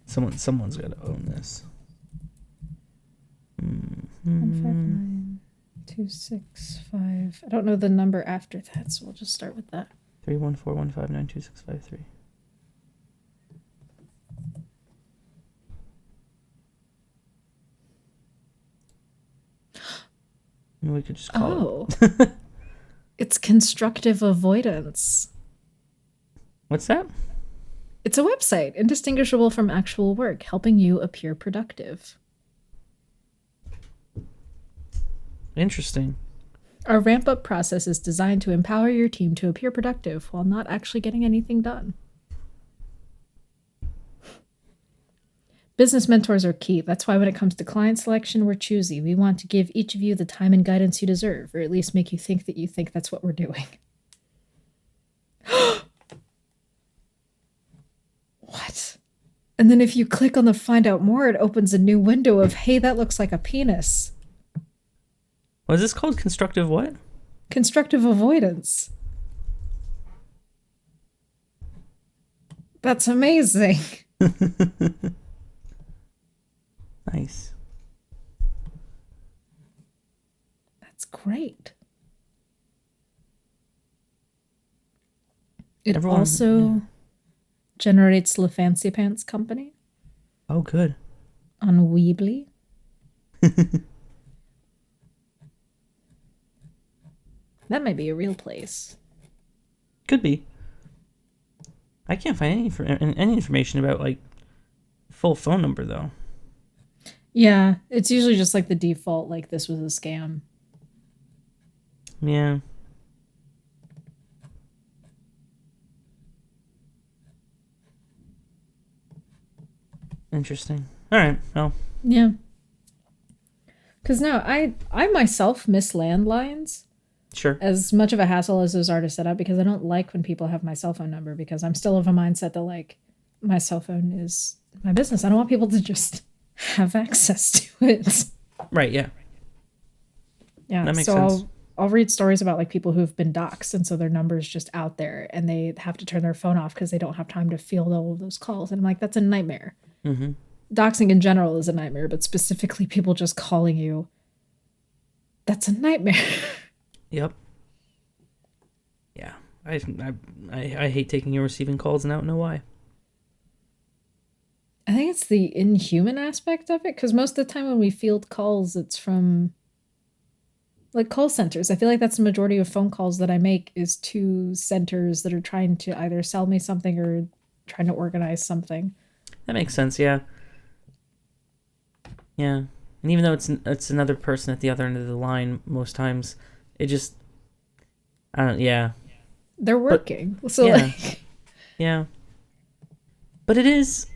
B: Someone's got to own this.
A: 159-265. I don't know the number after that, so we'll just start with that.
B: 314-159-2653. We could just call it.
A: It's constructive avoidance.
B: What's that?
A: It's a website, indistinguishable from actual work, helping you appear productive.
B: Interesting.
A: Our ramp-up process is designed to empower your team to appear productive while not actually getting anything done. Business mentors are key. That's why when it comes to client selection, we're choosy. We want to give each of you the time and guidance you deserve, or at least make you think that you think that's what we're doing. What? And then if you click on the find out more, it opens a new window of, hey, that looks like a penis.
B: What is this called? Constructive what?
A: Constructive avoidance. That's amazing.
B: Nice.
A: That's great. It
B: Everyone,
A: also generates the Fancy Pants Company
B: Oh, good.
A: on Weebly. That might be a real place.
B: Could be. I can't find any information about like full phone number though.
A: Yeah, it's usually just like the default, like this was a scam.
B: Yeah. Interesting. All right. Well.
A: Yeah. Because no, I myself miss landlines.
B: Sure.
A: As much of a hassle as those are to set up, because I don't like when people have my cell phone number, because I'm still of a mindset that like my cell phone is my business. I don't want people to just have access to it.
B: Right. Yeah.
A: Yeah.
B: That makes
A: so
B: sense.
A: I'll read stories about like people who've been doxxed, and so their number's just out there, and they have to turn their phone off because they don't have time to field all of those calls. And I'm like, that's a nightmare.
B: Mm-hmm.
A: Doxing in general is a nightmare, but specifically people just calling you, that's a nightmare.
B: Yep. Yeah. I hate taking and receiving calls, and I don't know why.
A: I think it's the inhuman aspect of it, because most of the time when we field calls, it's from like call centers. I feel like that's the majority of phone calls that I make is to centers that are trying to either sell me something or trying to organize something.
B: That makes sense. Yeah. Yeah. And even though it's another person at the other end of the line, most times it just I don't. Yeah.
A: They're
B: But
A: working. So
B: yeah.
A: like,
B: Yeah. But it is.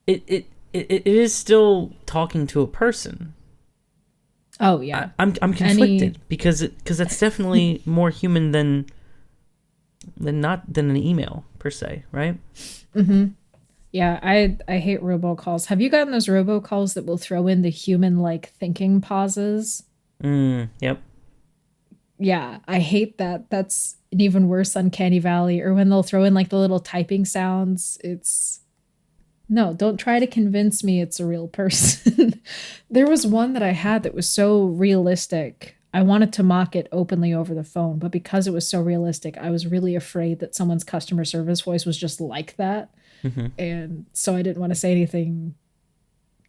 B: It is still talking to a person.
A: oh yeah.
B: I'm conflicted because that's definitely more human than an email per se, right?
A: Yeah, I hate robocalls. Have you gotten those robocalls that will throw in the human like thinking pauses?
B: Yep.
A: Yeah, I hate that. That's an even worse uncanny valley. Or when they'll throw in like the little typing sounds. It's no, don't try to convince me it's a real person. There was one that I had that was so realistic. I wanted to mock it openly over the phone, but because it was so realistic, I was really afraid that someone's customer service voice was just like that. And so I didn't want to say anything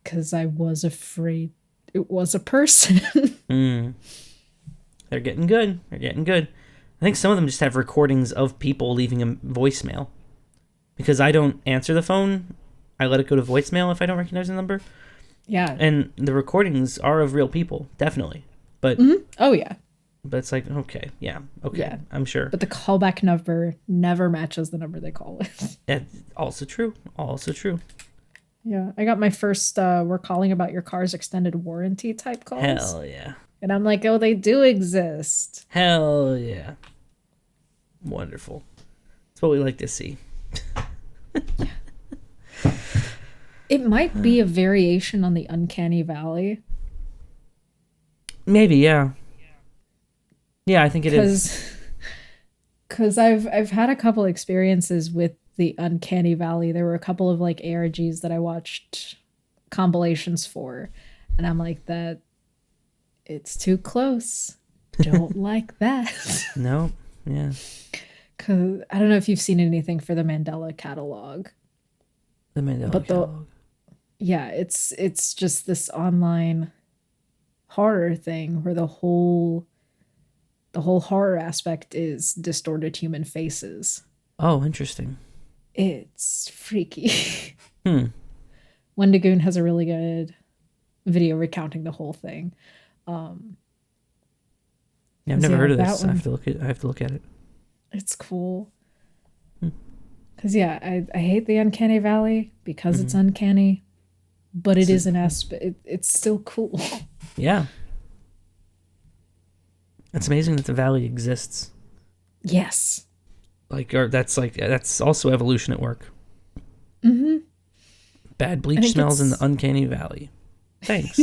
A: because I was afraid it was a person.
B: They're getting good. They're getting good. I think some of them just have recordings of people leaving a voicemail. Because I don't answer the phone, I let it go to voicemail if I don't recognize the number.
A: Yeah.
B: And the recordings are of real people, definitely. But
A: Oh yeah.
B: but it's like, okay, yeah, okay,
A: Yeah.
B: I'm sure.
A: But the callback number never matches the number they call with.
B: That's also true. Also true.
A: Yeah. I got my first we're calling about your car's extended warranty type calls.
B: Hell yeah.
A: And I'm like, oh, they do exist.
B: Hell yeah. Wonderful. That's what we like to see.
A: It might be a variation on the uncanny valley.
B: Maybe, yeah. Yeah, I think it is.
A: Because I've had a couple experiences with the uncanny valley. There were a couple of like ARGs that I watched compilations for, and I'm like, that it's too close. Don't like that.
B: No, yeah.
A: Because I don't know if you've seen anything for the Mandela catalog.
B: The Mandela
A: But
B: catalog.
A: Yeah, it's just this online horror thing where the whole horror aspect is distorted human faces.
B: Oh, interesting.
A: It's freaky.
B: Hmm.
A: Wendigoon has a really good video recounting the whole thing.
B: Yeah, I've never heard of
A: that
B: this. I
A: one-
B: have to look at it.
A: It's cool. Because yeah, I hate the uncanny valley because it's uncanny, but it is an aspect. It's still cool.
B: Yeah. It's amazing that the valley exists.
A: Yes.
B: That's also evolution at work. Bad bleach
A: think
B: smells in the
A: it's-
B: uncanny valley. Thanks.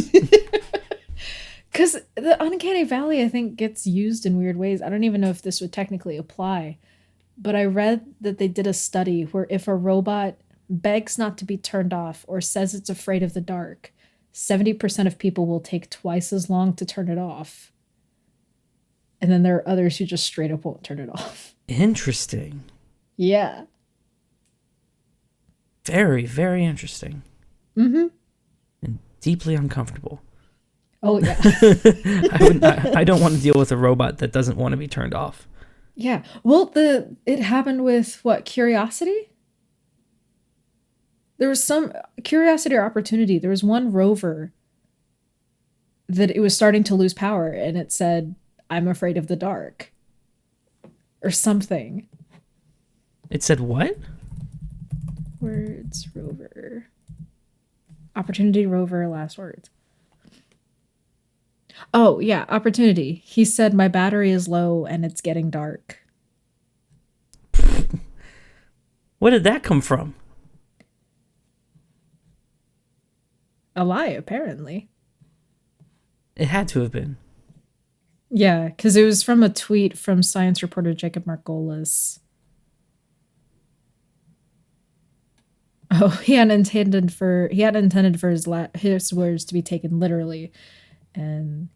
A: Because the uncanny valley, I think, gets used in weird ways. I don't even know if this would technically apply, but I read that they did a study where if a robot begs not to be turned off or says it's afraid of the dark, 70% of people will take twice as long to turn it off. And then there are others who just straight up won't turn it off.
B: Interesting.
A: Yeah.
B: Very, very interesting. And deeply uncomfortable.
A: Oh, yeah.
B: I don't want to deal with a robot that doesn't want to be turned off.
A: Yeah. Well, it happened with what, Curiosity? There was some Curiosity or Opportunity. There was one rover that it was starting to lose power and it said, I'm afraid of the dark. Or something.
B: It said what?
A: Words rover. Opportunity rover, last words. Oh, yeah, Opportunity. He said, my battery is low and it's getting dark.
B: Where did that come from?
A: A lie, apparently.
B: It had to have been.
A: Yeah, because it was from a tweet from science reporter Jacob Margolis. Oh, he hadn't intended for his words to be taken literally, and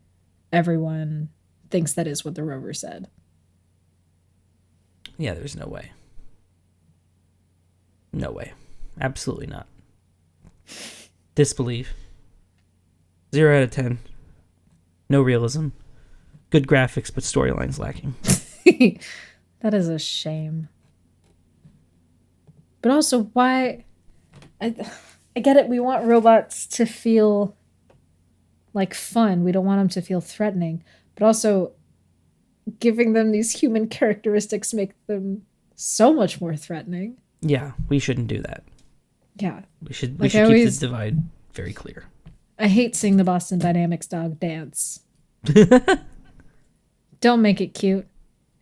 A: everyone thinks that is what the rover said.
B: Yeah, there's no way. No way. Absolutely not. Disbelief. 0 out of 10. No realism. Good graphics, but storylines lacking.
A: That is a shame. But also, why? I, I get it. We want robots to feel like fun. We don't want them to feel threatening. But also, giving them these human characteristics make them so much more threatening.
B: Yeah, we shouldn't do that.
A: Yeah.
B: We should
A: Like,
B: keep the divide very clear.
A: I hate seeing the Boston Dynamics dog dance. Don't make it cute.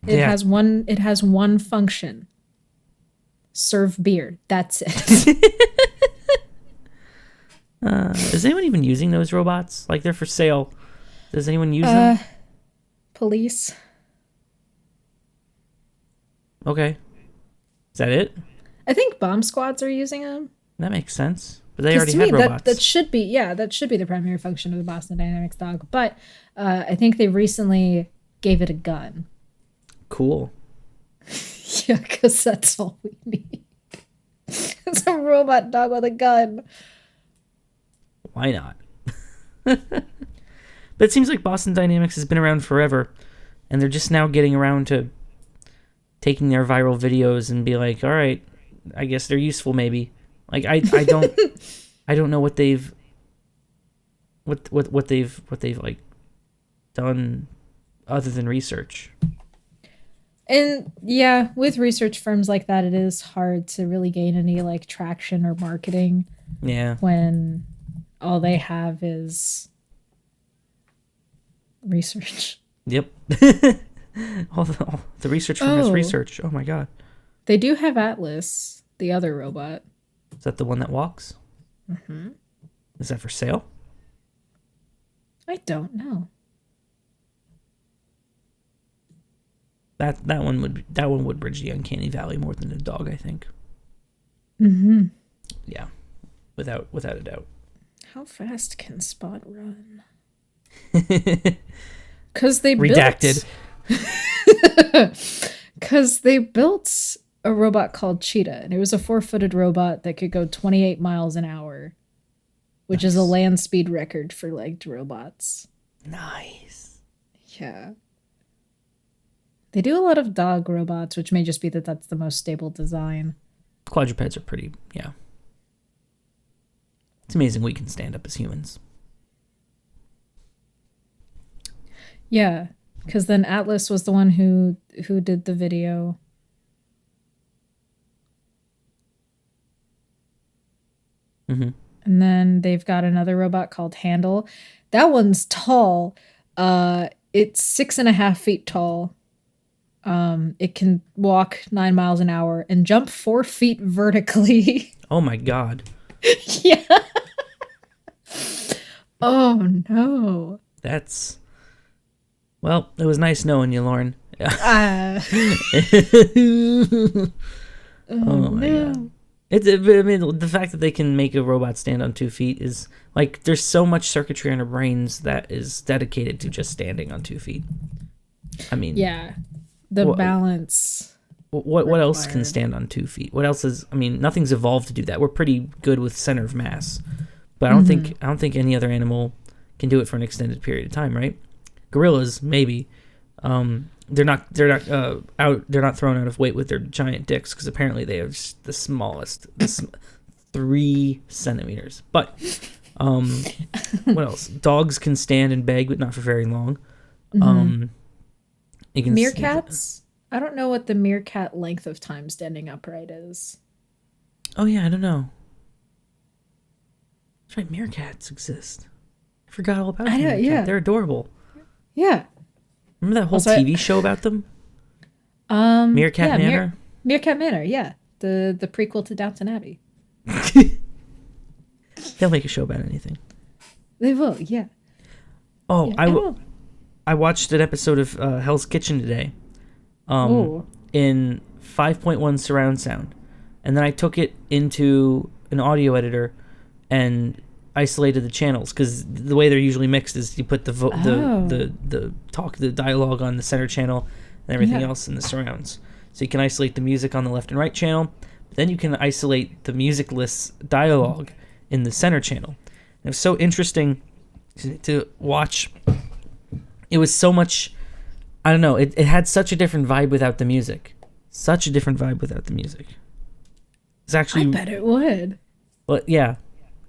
A: It has one function. Serve beer. That's it.
B: Is anyone even using those robots? Like, they're for sale. Does anyone use them?
A: Police.
B: Okay. Is that it?
A: I think bomb squads are using them.
B: That makes sense. But they
A: 'Cause
B: already
A: to
B: had
A: me,
B: robots.
A: that should be the primary function of the Boston Dynamics dog. But I think they recently gave it a gun.
B: Cool.
A: Yeah, because that's all we need. It's a robot dog with a gun.
B: Why not? But it seems like Boston Dynamics has been around forever, and they're just now getting around to taking their viral videos and be like, all right, I guess they're useful maybe. Like I don't know what they've like done other than research.
A: And yeah, with research firms like that, it is hard to really gain any like traction or marketing.
B: Yeah.
A: When all they have is research.
B: Yep. all the research firm has research. Oh my god.
A: They do have Atlas, the other robot.
B: Is that the one that walks? Mm-hmm. Is that for sale?
A: I don't know.
B: That one would bridge the uncanny valley more than a dog, I think.
A: Mm-hmm.
B: Yeah, without a doubt.
A: How fast can Spot run? Because
B: redacted.
A: Because they built a robot called Cheetah, and it was a 4-footed robot that could go 28 miles an hour, which is a land speed record for legged robots.
B: Nice.
A: Yeah. They do a lot of dog robots, which may just be that that's the most stable design.
B: Quadrupeds are pretty, yeah. It's amazing we can stand up as humans.
A: Yeah, because then Atlas was the one who did the video.
B: Mm-hmm.
A: And then they've got another robot called Handle. That one's tall. It's 6.5 feet tall. It can walk 9 miles an hour and jump 4 feet vertically.
B: Oh my god.
A: Yeah. Oh no.
B: That's... Well, it was nice knowing you, Lauren.
A: Oh
B: my god. I mean, the fact that they can make a robot stand on 2 feet is like there's so much circuitry in our brains that is dedicated to just standing on 2 feet. I mean,
A: yeah, the balance.
B: What else can stand on 2 feet? What else is? I mean, nothing's evolved to do that. We're pretty good with center of mass, but I don't think any other animal can do it for an extended period of time, right? Gorillas maybe. They're not thrown out of weight with their giant dicks because apparently they have just the smallest, 3 centimeters. But what else? Dogs can stand and beg, but not for very long.
A: Meerkats? I don't know what the meerkat length of time standing upright is.
B: Oh yeah, I don't know. That's right, meerkats exist. I forgot all about them.
A: Yeah,
B: they're adorable.
A: Yeah.
B: Remember that whole TV show about them? Meerkat Manor?
A: Meerkat Manor, yeah. The prequel to Downton Abbey.
B: They'll make a show about anything.
A: They will, yeah.
B: Oh,
A: yeah,
B: I watched an episode of Hell's Kitchen today. In 5.1 surround sound. And then I took it into an audio editor and isolated the channels because the way they're usually mixed is you put the dialogue on the center channel and everything else in the surrounds. So you can isolate the music on the left and right channel, but then you can isolate the musicless dialogue in the center channel. And it was so interesting to watch. It was so much, I don't know, it had such a different vibe without the music. Such a different vibe without the music. It's actually,
A: I bet it would.
B: but yeah,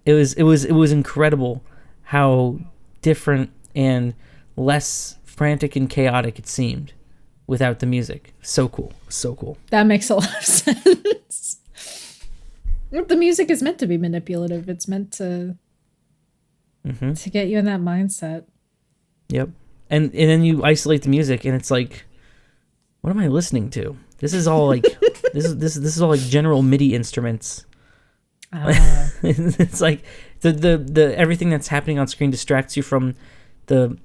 B: it was incredible how different and less frantic and chaotic it seemed without the music. So cool, so cool.
A: That makes a lot of sense. The music is meant to be manipulative. It's meant to get you in that mindset.
B: Yep. And then you isolate the music, and it's like, what am I listening to? This is all like this is all like general MIDI instruments. It's like the everything that's happening on screen distracts you from the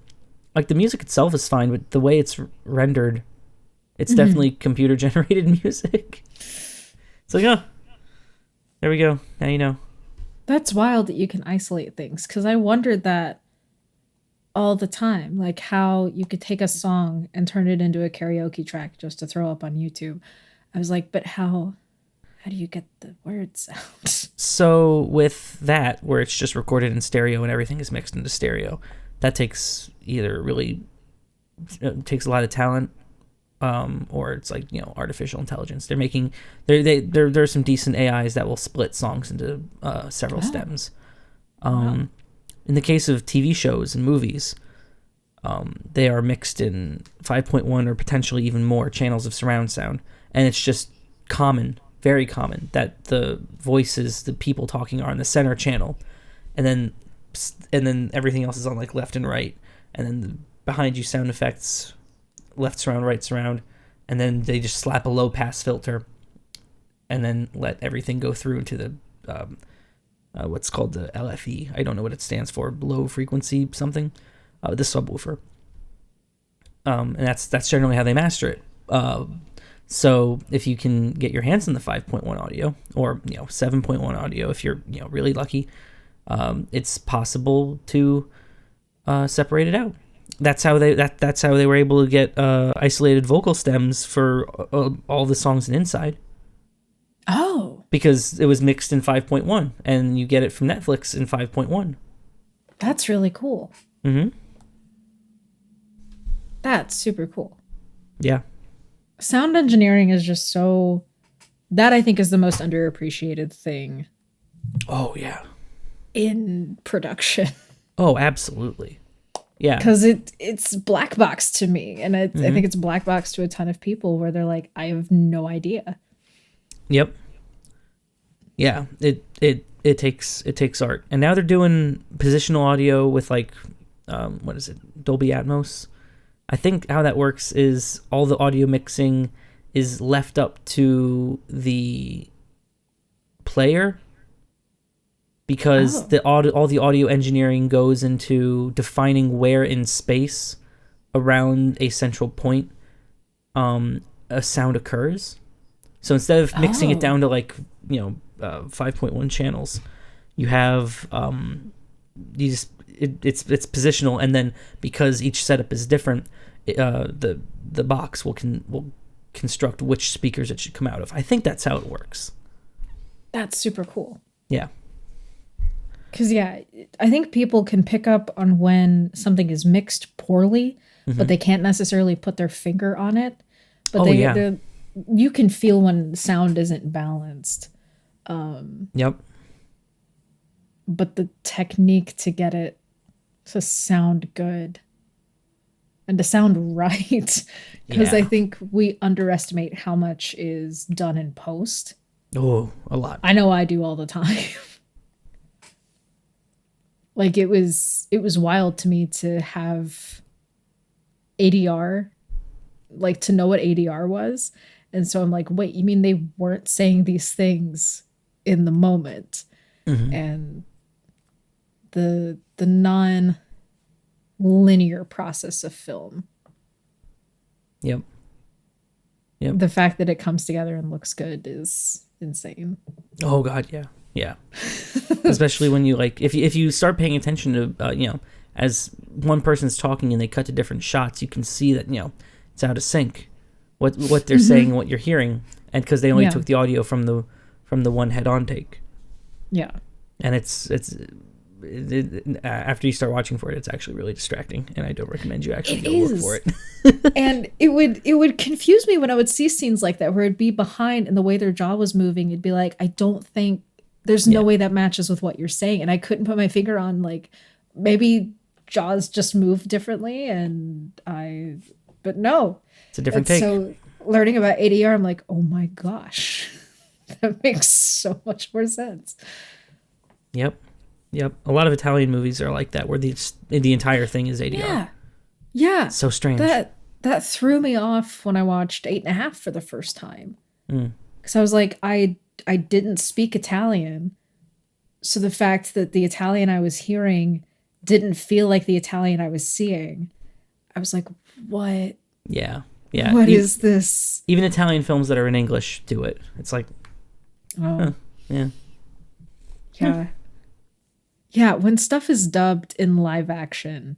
B: music itself is fine, but the way it's rendered, it's definitely computer generated music. It's like, oh, there we go. Now you know.
A: That's wild that you can isolate things, because I wondered that all the time, like how you could take a song and turn it into a karaoke track just to throw up on YouTube. I was like, but how do you get the words out?
B: So with that, where it's just recorded in stereo and everything is mixed into stereo, that takes either really takes a lot of talent, or it's like, you know, artificial intelligence. They're making there's some decent AIs that will split songs into several stems. In the case of TV shows and movies, they are mixed in 5.1 or potentially even more channels of surround sound, and it's just common, very common, that the voices, the people talking, are on the center channel, and then everything else is on like left and right, and then behind you sound effects, left surround, right surround, and then they just slap a low pass filter, and then let everything go through into the what's called the LFE. I don't know what it stands for. Low frequency something. The subwoofer. And that's generally how they master it. So if you can get your hands on the 5.1 audio, or 7.1 audio, if you're really lucky, it's possible to separate it out. That's how they were able to get isolated vocal stems for all the songs in Inside.
A: Oh.
B: Because it was mixed in 5.1, and you get it from Netflix in 5.1.
A: That's really cool.
B: Mm-hmm.
A: That's super cool.
B: Yeah.
A: Sound engineering is just so... That, I think, is the most underappreciated thing.
B: Oh, yeah.
A: In production.
B: Oh, absolutely. Yeah.
A: Because it's black box to me. And I think it's black box to a ton of people where they're like, I have no idea.
B: Yep. Yeah, it takes art, and now they're doing positional audio with like, what is it, Dolby Atmos? I think how that works is all the audio mixing is left up to the player, because all the audio engineering goes into defining where in space around a central point a sound occurs. So instead of mixing it down to like 5.1 channels, you have it's positional, and then because each setup is different, the box will construct which speakers it should come out of. I think that's how it works.
A: That's super cool.
B: Yeah.
A: Because I think people can pick up on when something is mixed poorly, but they can't necessarily put their finger on it. But you can feel when sound isn't balanced.
B: Yep.
A: But the technique to get it to sound good and to sound right, because I think we underestimate how much is done in post.
B: Oh, a lot.
A: I know I do all the time. Like it was wild to me to have ADR, like to know what ADR was. And so I'm like, wait, you mean they weren't saying these things in the moment? And the non-linear process of film.
B: Yep.
A: The fact that it comes together and looks good is insane.
B: Oh God, yeah. Especially when you like, if you start paying attention to as one person's talking and they cut to different shots, you can see that it's out of sync. What they're saying and what you're hearing, and because they only took the audio from the one head-on take.
A: Yeah.
B: And it's after you start watching for it, it's actually really distracting, and I don't recommend you actually
A: It
B: go look
A: is.
B: for it.
A: And it would confuse me when I would see scenes like that where it'd be behind and the way their jaw was moving, it'd be like, I don't think there's no
B: Yeah.
A: way that matches with what you're saying. And I couldn't put my finger on, like, maybe jaws just move differently but no.
B: It's a different
A: It's
B: take.
A: so learning about ADR, I'm like, oh my gosh. That makes so much more sense.
B: Yep. A lot of Italian movies are like that, where the entire thing is ADR.
A: Yeah. Yeah.
B: It's so strange.
A: That threw me off when I watched 8.5 for the first time.
B: Mm.
A: Because I was like, I didn't speak Italian. So the fact that the Italian I was hearing didn't feel like the Italian I was seeing, I was like, what?
B: Yeah.
A: What is this?
B: Even Italian films that are in English do it. It's like,
A: Oh.
B: yeah.
A: Yeah. Yeah, when stuff is dubbed in live action,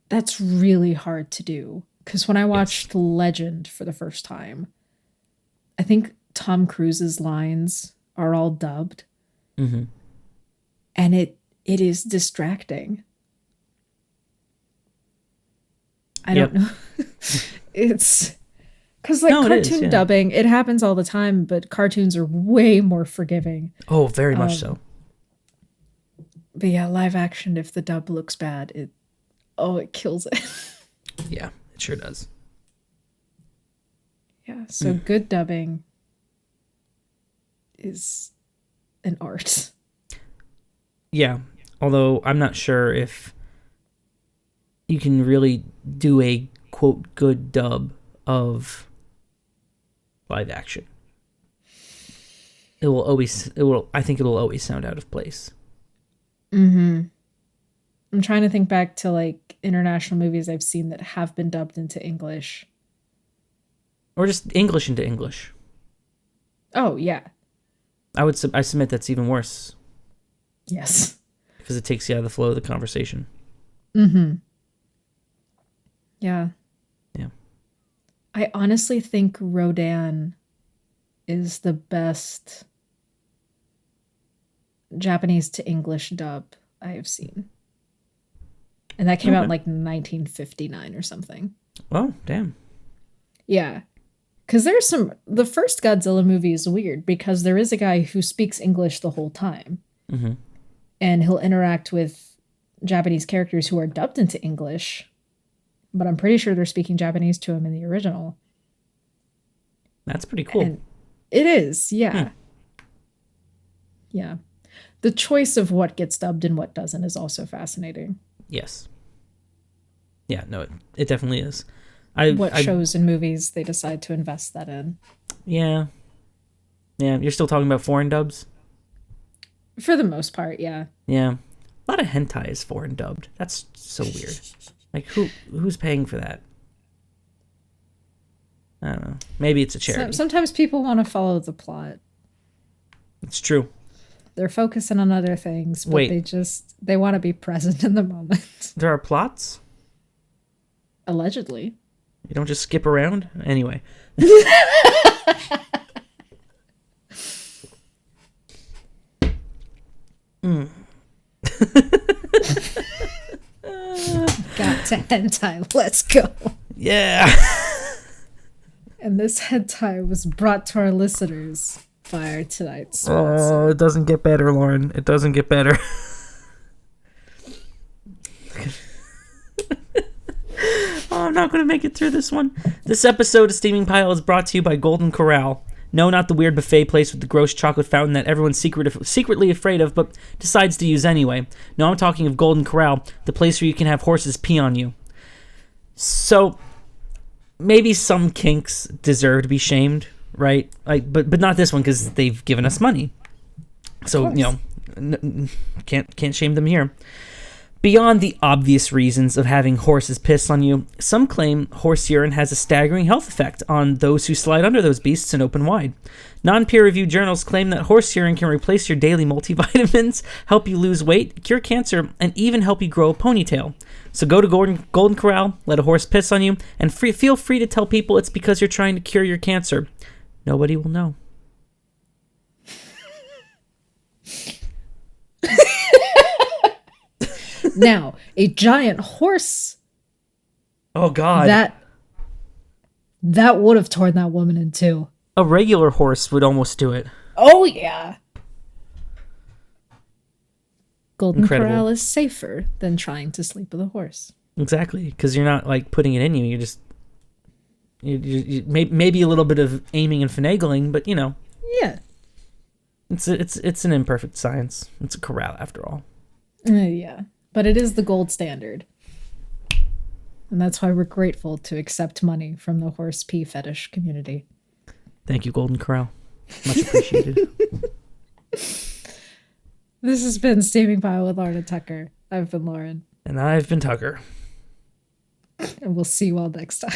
A: that's really hard to do. Because when I watched Legend for the first time, I think Tom Cruise's lines are all dubbed.
B: Mm-hmm.
A: And it is distracting. I don't know. It's because cartoon dubbing, it happens all the time, but cartoons are way more forgiving.
B: Oh, very much so.
A: But yeah, live action, if the dub looks bad, it kills it.
B: Yeah, it sure does.
A: Yeah, so good dubbing is an art.
B: Yeah, although I'm not sure if you can really do a quote good dub of live action. I think it'll always sound out of place.
A: Mm-hmm. I'm trying to think back to like international movies I've seen that have been dubbed into English.
B: Or just English into English.
A: Oh, yeah.
B: I submit that's even worse.
A: Yes.
B: Because it takes you out of the flow of the conversation.
A: Mm-hmm. Yeah.
B: Yeah.
A: I honestly think Rodan is the best Japanese to English dub I have seen. And that came out in like 1959 or something.
B: Oh, damn.
A: Yeah. Because the first Godzilla movie is weird because there is a guy who speaks English the whole time.
B: Mm-hmm.
A: And he'll interact with Japanese characters who are dubbed into English. But I'm pretty sure they're speaking Japanese to him in the original.
B: That's pretty cool.
A: And it is, yeah. Yeah. The choice of what gets dubbed and what doesn't is also fascinating.
B: Yes. Yeah, no, it definitely is.
A: What shows and movies they decide to invest that in.
B: Yeah. Yeah, you're still talking about foreign dubs?
A: For the most part, yeah.
B: Yeah. A lot of hentai is foreign dubbed. That's so weird. Like, who's paying for that? I don't know. Maybe it's a charity.
A: Sometimes people want to follow the plot.
B: It's true.
A: They're focusing on other things, but they want to be present in the moment.
B: There are plots?
A: Allegedly.
B: You don't just skip around? Anyway.
A: Got to hentai. Let's go.
B: Yeah.
A: And this hentai was brought to our listeners by our tonight's sponsor.
B: Oh, it doesn't get better, Lauren. It doesn't get better. Oh, I'm not going to make it through this one. This episode of Steaming Pile is brought to you by Golden Corral. No, not the weird buffet place with the gross chocolate fountain that everyone's secretly afraid of, but decides to use anyway. No, I'm talking of Golden Corral, the place where you can have horses pee on you. So, maybe some kinks deserve to be shamed, right? But not this one because they've given us money. So, can't shame them here. Beyond the obvious reasons of having horses piss on you, some claim horse urine has a staggering health effect on those who slide under those beasts and open wide. Non-peer-reviewed journals claim that horse urine can replace your daily multivitamins, help you lose weight, cure cancer, and even help you grow a ponytail. So go to Golden Corral, let a horse piss on you, and feel free to tell people it's because you're trying to cure your cancer. Nobody will know.
A: Now, a giant horse,
B: Oh God.
A: that would have torn that woman in two.
B: A regular horse would almost do it.
A: Oh yeah. Golden
B: Incredible.
A: Corral is safer than trying to sleep with a horse.
B: Exactly, because you're not like putting it in you. You're just maybe a little bit of aiming and finagling, but
A: Yeah.
B: it's an imperfect science. It's a corral after all.
A: Yeah. But it is the gold standard. And that's why we're grateful to accept money from the horse pee fetish community.
B: Thank you, Golden Corral. Much appreciated.
A: This has been Steaming Pile with Lauren and Tucker. I've been Lauren.
B: And I've been Tucker.
A: And we'll see you all next time.